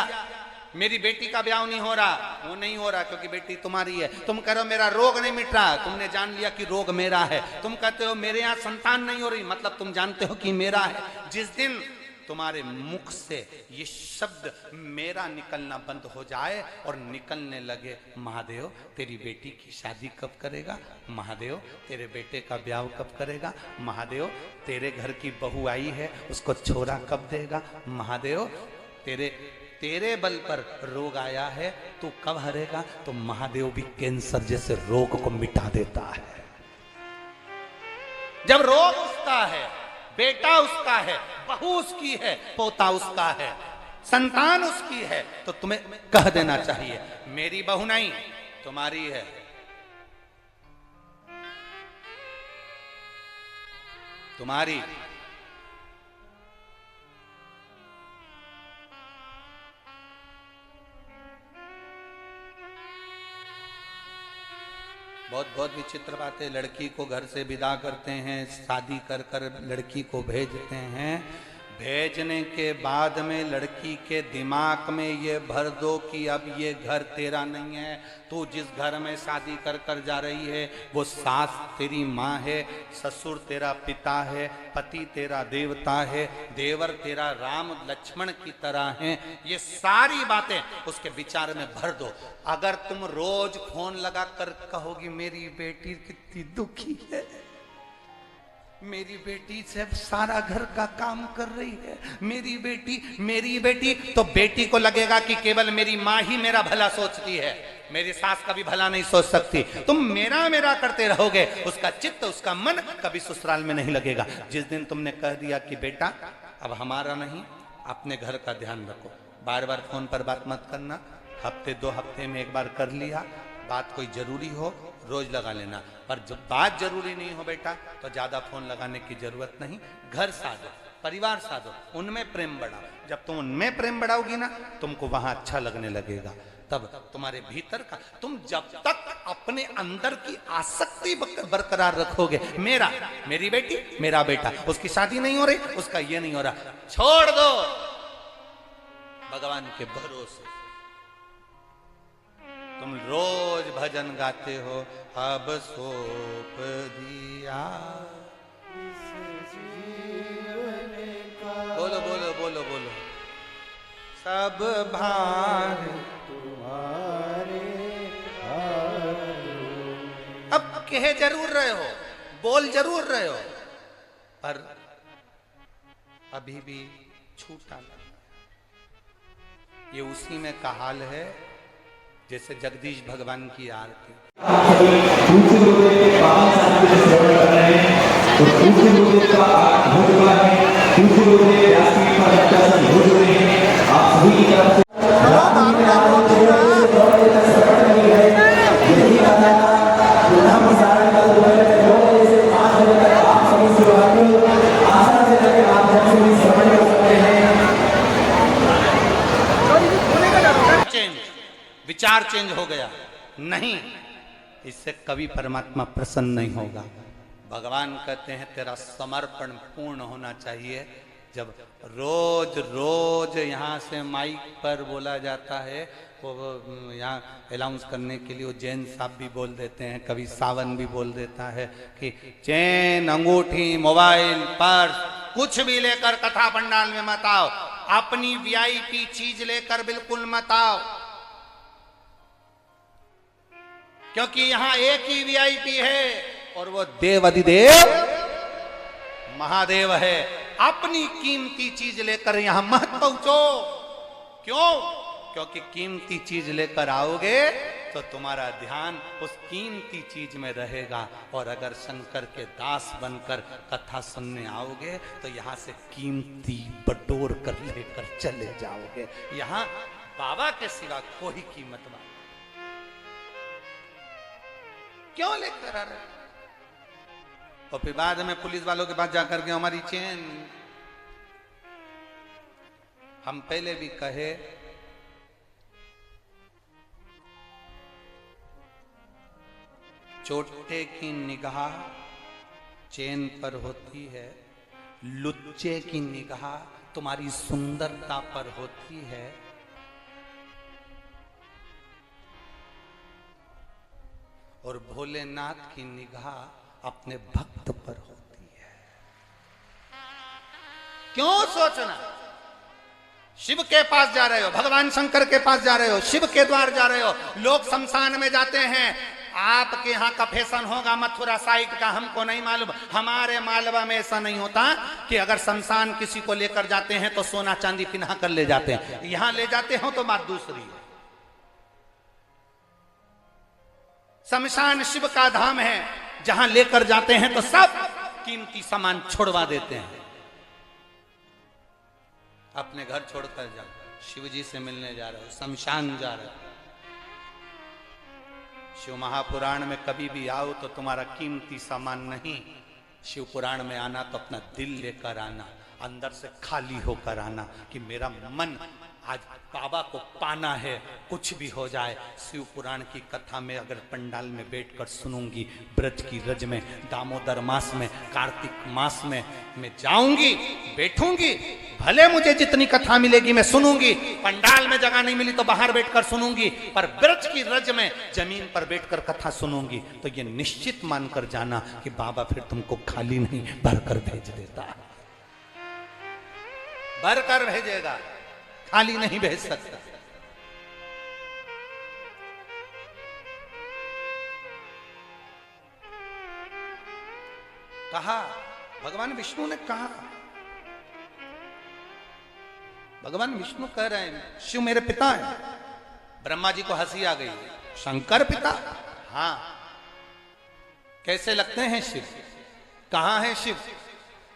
मेरी बेटी का ब्याह नहीं हो रहा, वो नहीं हो रहा क्योंकि बेटी तुम्हारी है। तुम कह रहे हो मेरा रोग नहीं मिट रहा, तुमने जान लिया कि रोग मेरा है। तुम कहते हो मेरे यहाँ संतान नहीं हो रही, मतलब तुम जानते हो कि मेरा है। जिस दिन तुम्हारे मुख से ये शब्द मेरा निकलना बंद हो जाए और निकलने लगे महादेव तेरी बेटी की शादी कब करेगा, महादेव तेरे बेटे का ब्याह कब करेगा, महादेव तेरे घर की बहू आई है उसको छोरा कब देगा, महादेव तेरे बल पर रोग आया है तू कब हरेगा, तो महादेव भी कैंसर जैसे रोग को मिटा देता है। जब रोग उसका है, बेटा उसका है, बहू उसकी है, पोता उसका है, संतान उसकी है, तो तुम्हें कह देना चाहिए मेरी बहू नहीं तुम्हारी है। तुम्हारी बहुत बहुत विचित्र बात है। लड़की को घर से विदा करते हैं, शादी कर कर लड़की को भेजते हैं, भेजने के बाद में लड़की के दिमाग में ये भर दो कि अब ये घर तेरा नहीं है, तू जिस घर में शादी कर कर जा रही है वो सास तेरी माँ है, ससुर तेरा पिता है, पति तेरा देवता है, देवर तेरा राम लक्ष्मण की तरह है। ये सारी बातें उसके विचार में भर दो। अगर तुम रोज फोन लगा कर कहोगी मेरी बेटी कितनी दुखी है, मेरी बेटी से सारा घर का काम कर रही है, मेरी बेटी, तो बेटी को लगेगा कि केवल मेरी माँ ही मेरा भला सोचती है, मेरी सास का भी भला नहीं सोच सकती। तुम मेरा करते रहोगे, उसका चित्त उसका मन कभी ससुराल में नहीं लगेगा। जिस दिन तुमने कह दिया कि बेटा अब हमारा नहीं, अपने घर का ध्यान रखो, बार बार फोन पर बात मत करना, हफ्ते 2 हफ्ते में एक बार कर लिया, बात कोई जरूरी हो रोज लगा लेना, पर जब बात जरूरी नहीं हो बेटा तो ज्यादा फोन लगाने की जरूरत नहीं। घर साधो, परिवार साधो, उनमें प्रेम बढ़ाओ। जब तुम उनमें प्रेम बढ़ाओगी ना तुमको वहां अच्छा लगने लगेगा, तब तुम्हारे भीतर का, तुम जब तक अपने अंदर की आसक्ति बरकरार रखोगे, मेरी बेटी मेरा बेटा, उसकी शादी नहीं हो रही, उसका ये नहीं हो रहा, छोड़ दो भगवान के भरोसे। तुम रोज भजन गाते हो, अब सौंप दिया। बोलो बोलो बोलो बोलो। सब भार तुम्हारे अब कह जरूर रहे हो, बोल जरूर रहे हो, पर अभी भी छूटा लगा। ये उसी में का हाल है जैसे जगदीश भगवान की आरती। विचार चेंज हो गया नहीं, इससे कभी परमात्मा प्रसन्न नहीं होगा। भगवान कहते हैं तेरा समर्पण पूर्ण होना चाहिए। जब रोज रोज यहाँ से माइक पर बोला जाता है, वो यहाँ अनाउंस करने के लिए वो जैन साहब भी बोल देते हैं, कभी सावन भी बोल देता है कि चैन, अंगूठी, मोबाइल, पर्स कुछ भी लेकर कथा पंडाल में मत आओ, अपनी वीआईपी चीज लेकर बिल्कुल मत आओ, क्योंकि यहां एक ही वीआईपी है और वो देव अधिदेव महादेव है। अपनी कीमती चीज लेकर यहां मत पहुंचो। क्यों? क्योंकि कीमती चीज लेकर आओगे तो तुम्हारा ध्यान उस कीमती चीज में रहेगा, और अगर शंकर के दास बनकर कथा सुनने आओगे तो यहां से कीमती बटोर कर लेकर चले जाओगे। यहां बाबा के सिवा कोई कीमत नहीं। क्यों लेकर आ रहे? और फिर बाद में पुलिस वालों के पास जाकर के हमारी चेन, हम पहले भी कहे चोटे की निगाह चेन पर होती है, लुच्चे की निगाह तुम्हारी सुंदरता पर होती है। और भोलेनाथ की निगाह अपने भक्त पर होती है। क्यों सोचना? शिव के पास जा रहे हो, भगवान शंकर के पास जा रहे हो, शिव के द्वार जा रहे हो, लोग शमशान में जाते हैं। आपके यहाँ का फैशन होगा मथुरा साइड का, हमको नहीं मालूम। हमारे मालवा में ऐसा नहीं होता कि अगर शमशान किसी को लेकर जाते हैं तो सोना चांदी पिन्हा कर ले जाते हैं। यहां ले जाते हो तो बात दूसरी है। शमशान शिव का धाम है, जहां लेकर जाते हैं तो सब कीमती सामान छोड़वा देते हैं। अपने घर छोड़कर जाओ, शिव जी से मिलने जा रहे हो, शमशान जा रहे हो। शिव महापुराण में कभी भी आओ तो तुम्हारा कीमती सामान नहीं, शिव पुराण में आना तो अपना दिल लेकर आना, अंदर से खाली होकर आना कि मेरा मन आज बाबा को पाना है, कुछ भी हो जाए। शिव पुराण की कथा में अगर पंडाल में बैठकर सुनूंगी, ब्रज की रज में, दामोदर मास में, कार्तिक मास में मैं जाऊंगी, बैठूंगी, भले मुझे जितनी कथा मिलेगी मैं सुनूंगी। पंडाल में जगह नहीं मिली तो बाहर बैठकर सुनूंगी, पर ब्रज की रज में जमीन पर बैठकर कथा सुनूंगी। तो ये निश्चित मानकर जाना कि बाबा फिर तुमको खाली नहीं भरकर भेज देता, भरकर भेजेगा, खाली नहीं भेज सकता। कहा भगवान विष्णु ने कहा, भगवान विष्णु कह रहे हैं शिव मेरे पिता हैं। ब्रह्मा जी को हंसी आ गई, शंकर पिता? हाँ। कैसे लगते हैं शिव? कहां है शिव?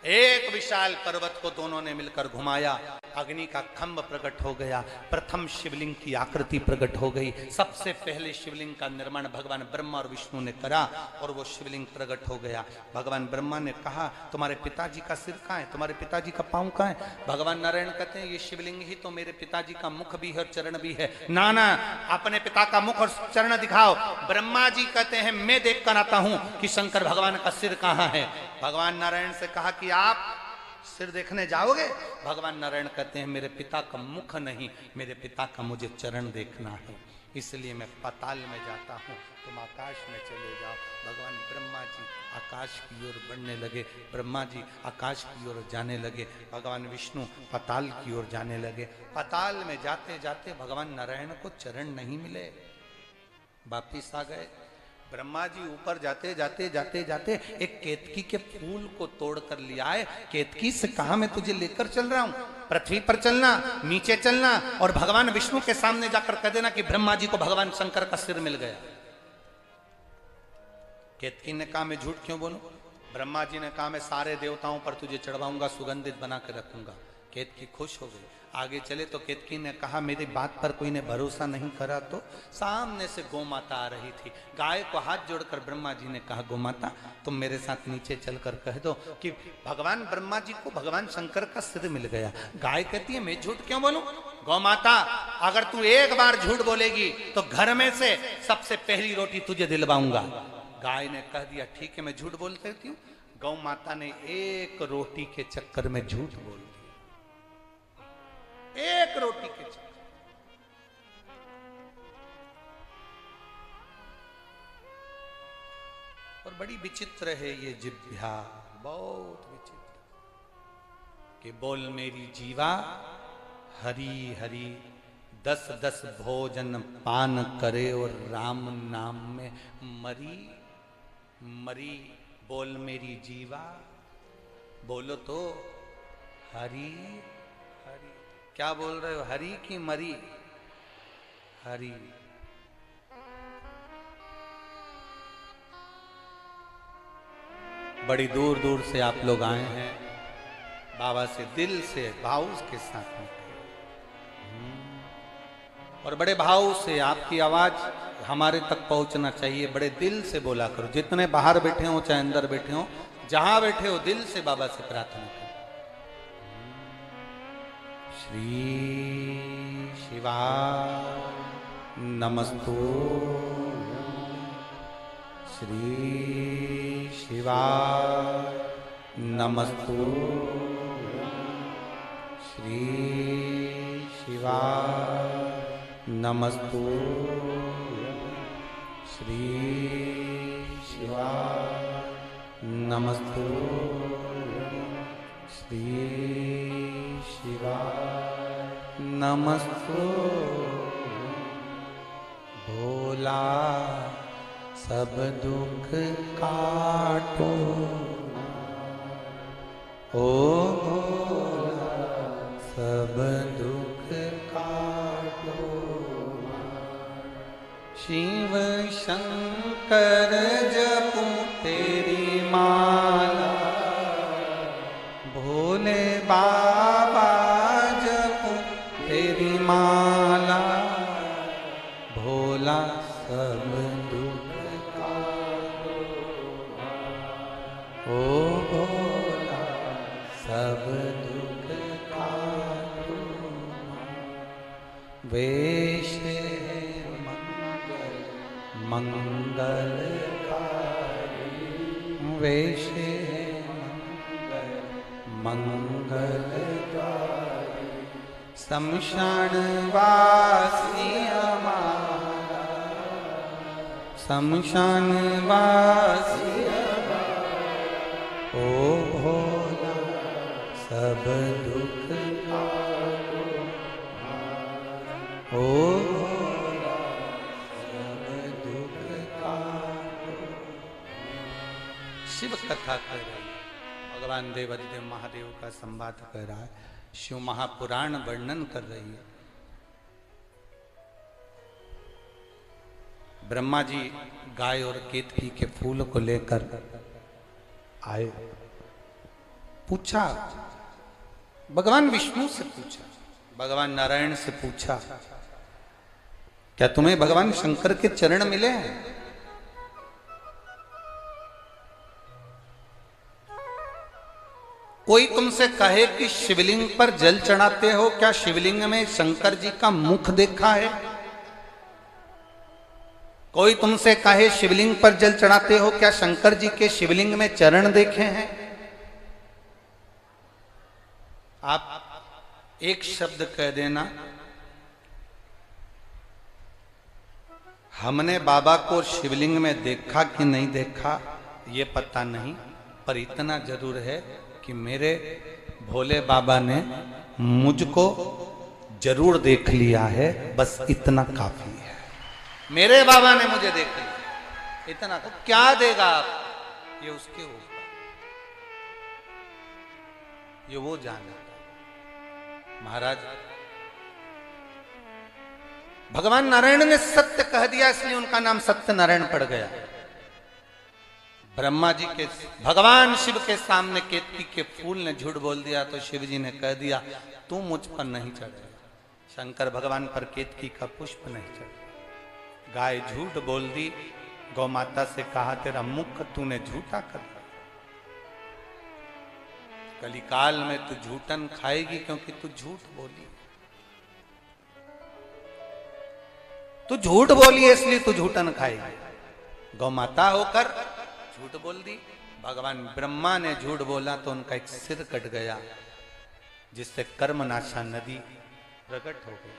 एक विशाल पर्वत को दोनों ने मिलकर घुमाया, अग्नि का खंभ प्रकट हो गया, प्रथम शिवलिंग की आकृति प्रकट हो गई। सबसे पहले शिवलिंग का निर्माण भगवान ब्रह्मा और विष्णु ने करा और वो शिवलिंग प्रकट हो गया। भगवान ब्रह्मा ने कहा तुम्हारे पिताजी का सिर कहाँ है, तुम्हारे पिताजी का पांव कहाँ है? भगवान नारायण कहते हैं ये शिवलिंग ही तो मेरे पिताजी का मुख भी है और चरण भी है। ना ना, अपने पिता का मुख और चरण दिखाओ। ब्रह्मा जी कहते हैं मैं देख कर आता हूं कि शंकर भगवान का सिर कहाँ है। भगवान नारायण से कहा कि आप सिर देखने जाओगे? भगवान नारायण कहते हैं मेरे पिता का मुख नहीं, मेरे पिता का मुझे चरण देखना है। इसलिए मैं पाताल में जाता हूँ, तुम आकाश में चले जाओ। भगवान ब्रह्मा जी आकाश की ओर बढ़ने लगे, ब्रह्मा जी आकाश की ओर जाने लगे, भगवान विष्णु पाताल की ओर जाने लगे। पाताल में जाते जाते भगवान नारायण को चरण नहीं मिले, वापिस आ गए। ब्रह्मा जी ऊपर जाते जाते जाते जाते एक केतकी के फूल को तोड़ कर लिया है। केतकी से कहा मैं तुझे लेकर चल रहा हूं, पृथ्वी पर चलना, नीचे चलना और भगवान विष्णु के सामने जाकर कह देना कि ब्रह्मा जी को भगवान शंकर का सिर मिल गया। केतकी ने कहा मैं झूठ क्यों बोलूं? ब्रह्मा जी ने कहा मैं सारे देवताओं पर तुझे चढ़वाऊंगा, सुगंधित बना कर रखूंगा। केतकी खुश हो गई। आगे चले तो केतकी ने कहा मेरी बात पर कोई ने भरोसा नहीं करा तो सामने से गौ माता आ रही थी। गाय को हाथ जोड़कर ब्रह्मा जी ने कहा गौ माता तुम मेरे साथ नीचे चलकर कह दो कि भगवान ब्रह्मा जी को भगवान शंकर का सिर मिल गया। गाय कहती है मैं झूठ क्यों बोलूं? गौ माता अगर तू एक बार झूठ बोलेगी तो घर में से सबसे पहली रोटी तुझे दिलवाऊंगा। गाय ने कह दिया ठीक है मैं झूठ बोल सकती हूँ। गौ माता ने एक रोटी के चक्कर में झूठ बोल दिया, एक रोटी के चक्कर। और बड़ी विचित्र है ये जिह्वा, बहुत विचित्र कि बोल मेरी जीवा हरी हरी 10-10 भोजन पान करे और राम नाम में मरी मरी। बोल मेरी जीवा, बोलो तो हरी हरी। क्या बोल रहे हो, हरी की मरी? हरी। बड़ी दूर दूर से आप लोग आए हैं, बाबा से दिल से भाव के साथ में और बड़े भाव से आपकी आवाज हमारे तक पहुंचना चाहिए। बड़े दिल से बोला करो, जितने बाहर बैठे हो चाहे अंदर बैठे हो, जहां बैठे हो दिल से बाबा से प्रार्थना करो। श्री शिवा नमस्तु, श्री शिवा नमस्तु, श्री शिवा नमस्तु, श्री शिवा नमस्तु, श्री शिवा नमस्तु। भोला सब दुख काटो, ओ भोला सब दुख काटो। शिव शंकर जपूं तेरी माला, भोले बाबा जपूं तेरी माला। भोला सब दुख काटो, ओ भोला सब दुख काटो। वेश मंगलकारी, वेश मंगलकारी। शमशान वासी हमारा, शमशान वासी ओ भोला सब दुख काटो, ओ शिव कथा कर रही है। भगवान देवाधिदेव महादेव का संवाद कर रहा है, शिव महापुराण वर्णन कर रही है। ब्रह्मा जी गाय और केतकी के फूल को लेकर आए। पूछा, भगवान विष्णु से पूछा, भगवान नारायण से पूछा, क्या तुम्हें भगवान शंकर के चरण मिले हैं? कोई तुमसे कहे कि शिवलिंग पर जल चढ़ाते हो, क्या शिवलिंग में शंकर जी का मुख देखा है? कोई तुमसे कहे शिवलिंग पर जल चढ़ाते हो, क्या शंकर जी के शिवलिंग में चरण देखे हैं? आप एक शब्द कह देना, हमने बाबा को शिवलिंग में देखा कि नहीं देखा ये पता नहीं, पर इतना जरूर है कि मेरे भोले बाबा ने मुझको जरूर देख लिया है, बस इतना काफी है। मेरे बाबा ने मुझे देख लिया, इतना तो क्या देगा आप, ये उसके ऊपर, ये वो जाने। महाराज भगवान नारायण ने सत्य कह दिया, इसलिए उनका नाम सत्य नारायण पड़ गया। ब्रह्मा जी के, भगवान शिव के सामने केतकी के फूल ने झूठ बोल दिया तो शिव जी ने कह दिया तू मुझ पर नहीं चढ़ेगा। शंकर भगवान पर केतकी का पुष्प नहीं चढ़ा। गाय झूठ बोल दी, गौ माता से कहा तेरा मुख तूने झूठा कर दिया, कलिकाल में तू झूठन खाएगी क्योंकि तू झूठ बोली, तू झूठ बोली है इसलिए तू झूठन खाएगी। गौ माता होकर झूठ बोल दी। भगवान ब्रह्मा ने झूठ बोला तो उनका एक सिर कट गया, जिससे कर्मनाशा नदी प्रकट हो गई।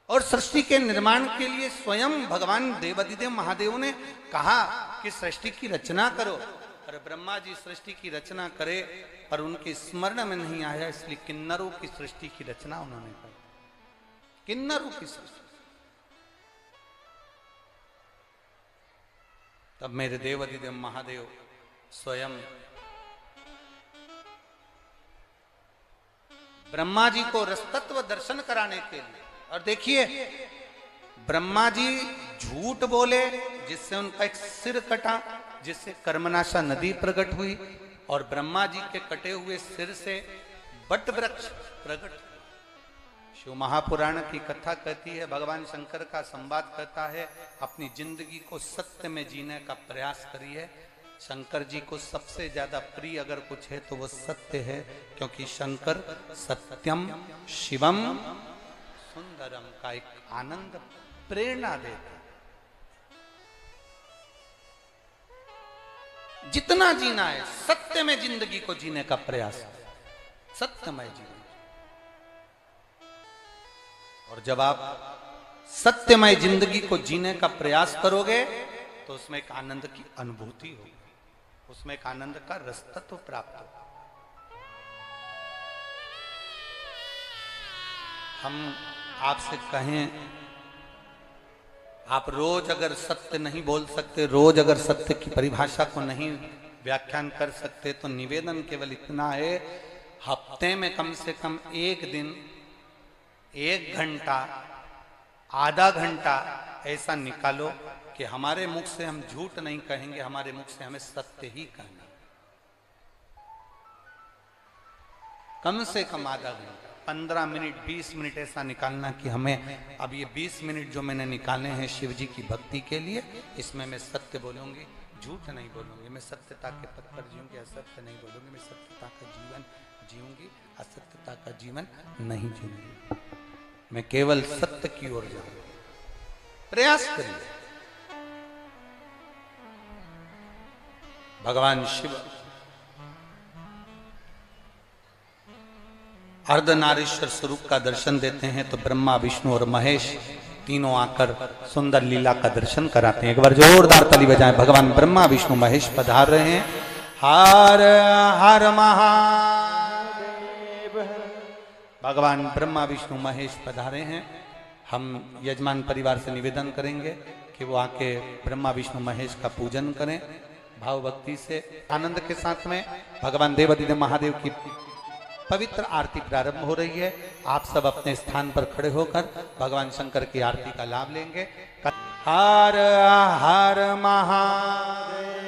और सृष्टि के निर्माण के लिए स्वयं भगवान देवादिदेव महादेव ने कहा कि सृष्टि की रचना करो, और ब्रह्मा जी सृष्टि की रचना करे पर उनके स्मरण में नहीं आया, इसलिए किन्नरों की सृष्टि की रचना उन्होंने की। किन्नरों की सृष्टि। तब मेरे देवादिदेव महादेव स्वयं ब्रह्मा जी को रसतत्व दर्शन कराने के लिए, और देखिए ब्रह्मा जी झूठ बोले जिससे उनका एक सिर कटा, जिससे कर्मनाशा नदी प्रकट हुई, और ब्रह्मा जी के कटे हुए सिर से बट वृक्ष प्रकट। शिव महापुराण की कथा कहती है, भगवान शंकर का संवाद कहता है, अपनी जिंदगी को सत्य में जीने का प्रयास करिए। शंकर जी को सबसे ज्यादा प्रिय अगर कुछ है तो वो सत्य है, क्योंकि शंकर सत्यम शिवम सुंदरम का एक आनंद प्रेरणा देता। जितना जीना है सत्य में जिंदगी को जीने का प्रयास, सत्यमय जीवन। और जब आप सत्यमय जिंदगी को जीने का प्रयास करोगे तो उसमें एक आनंद की अनुभूति होगी, उसमें एक आनंद का रसतत्व प्राप्त होगा। हम आपसे कहें, आप रोज अगर सत्य नहीं बोल सकते, रोज अगर सत्य की परिभाषा को नहीं व्याख्यान कर सकते, तो निवेदन केवल इतना है, हफ्ते में कम से कम एक दिन, एक घंटा, आधा घंटा ऐसा निकालो कि हमारे मुख से हम झूठ नहीं कहेंगे, हमारे मुख से हमें सत्य ही कहना। कम से कम आधा घंटा, 15 मिनट, 20 मिनट ऐसा निकालना कि हमें अब ये 20 मिनट जो मैंने निकाले हैं शिव जी की भक्ति के लिए, इसमें मैं सत्य बोलूंगी, झूठ नहीं बोलूंगी, मैं सत्यता के पथ पर जीऊंगी, असत्य नहीं बोलूंगी, मैं सत्यता का जीवन जीऊंगी, असत्यता का जीवन नहीं जीऊंगी, मैं केवल सत्य की ओर जाऊंगी। प्रयास करिए। भगवान शिव अर्धनारीश्वर स्वरूप का दर्शन देते हैं तो ब्रह्मा विष्णु और महेश तीनों आकर सुंदर लीला का दर्शन कराते हैं। एक बार जोरदार ताली बजाएं। भगवान ब्रह्मा विष्णु महेश पधार रहे हैं। हर हर महादेव। भगवान ब्रह्मा विष्णु महेश पधारे हैं। हम यजमान परिवार से निवेदन करेंगे कि वो आके ब्रह्मा विष्णु महेश का पूजन करें भाव भक्ति से, आनंद के साथ में। भगवान देवादिदेव महादेव की पवित्र आरती प्रारंभ हो रही है। आप सब अपने स्थान पर खड़े होकर भगवान शंकर की आरती का लाभ लेंगे। हर हर महादेव।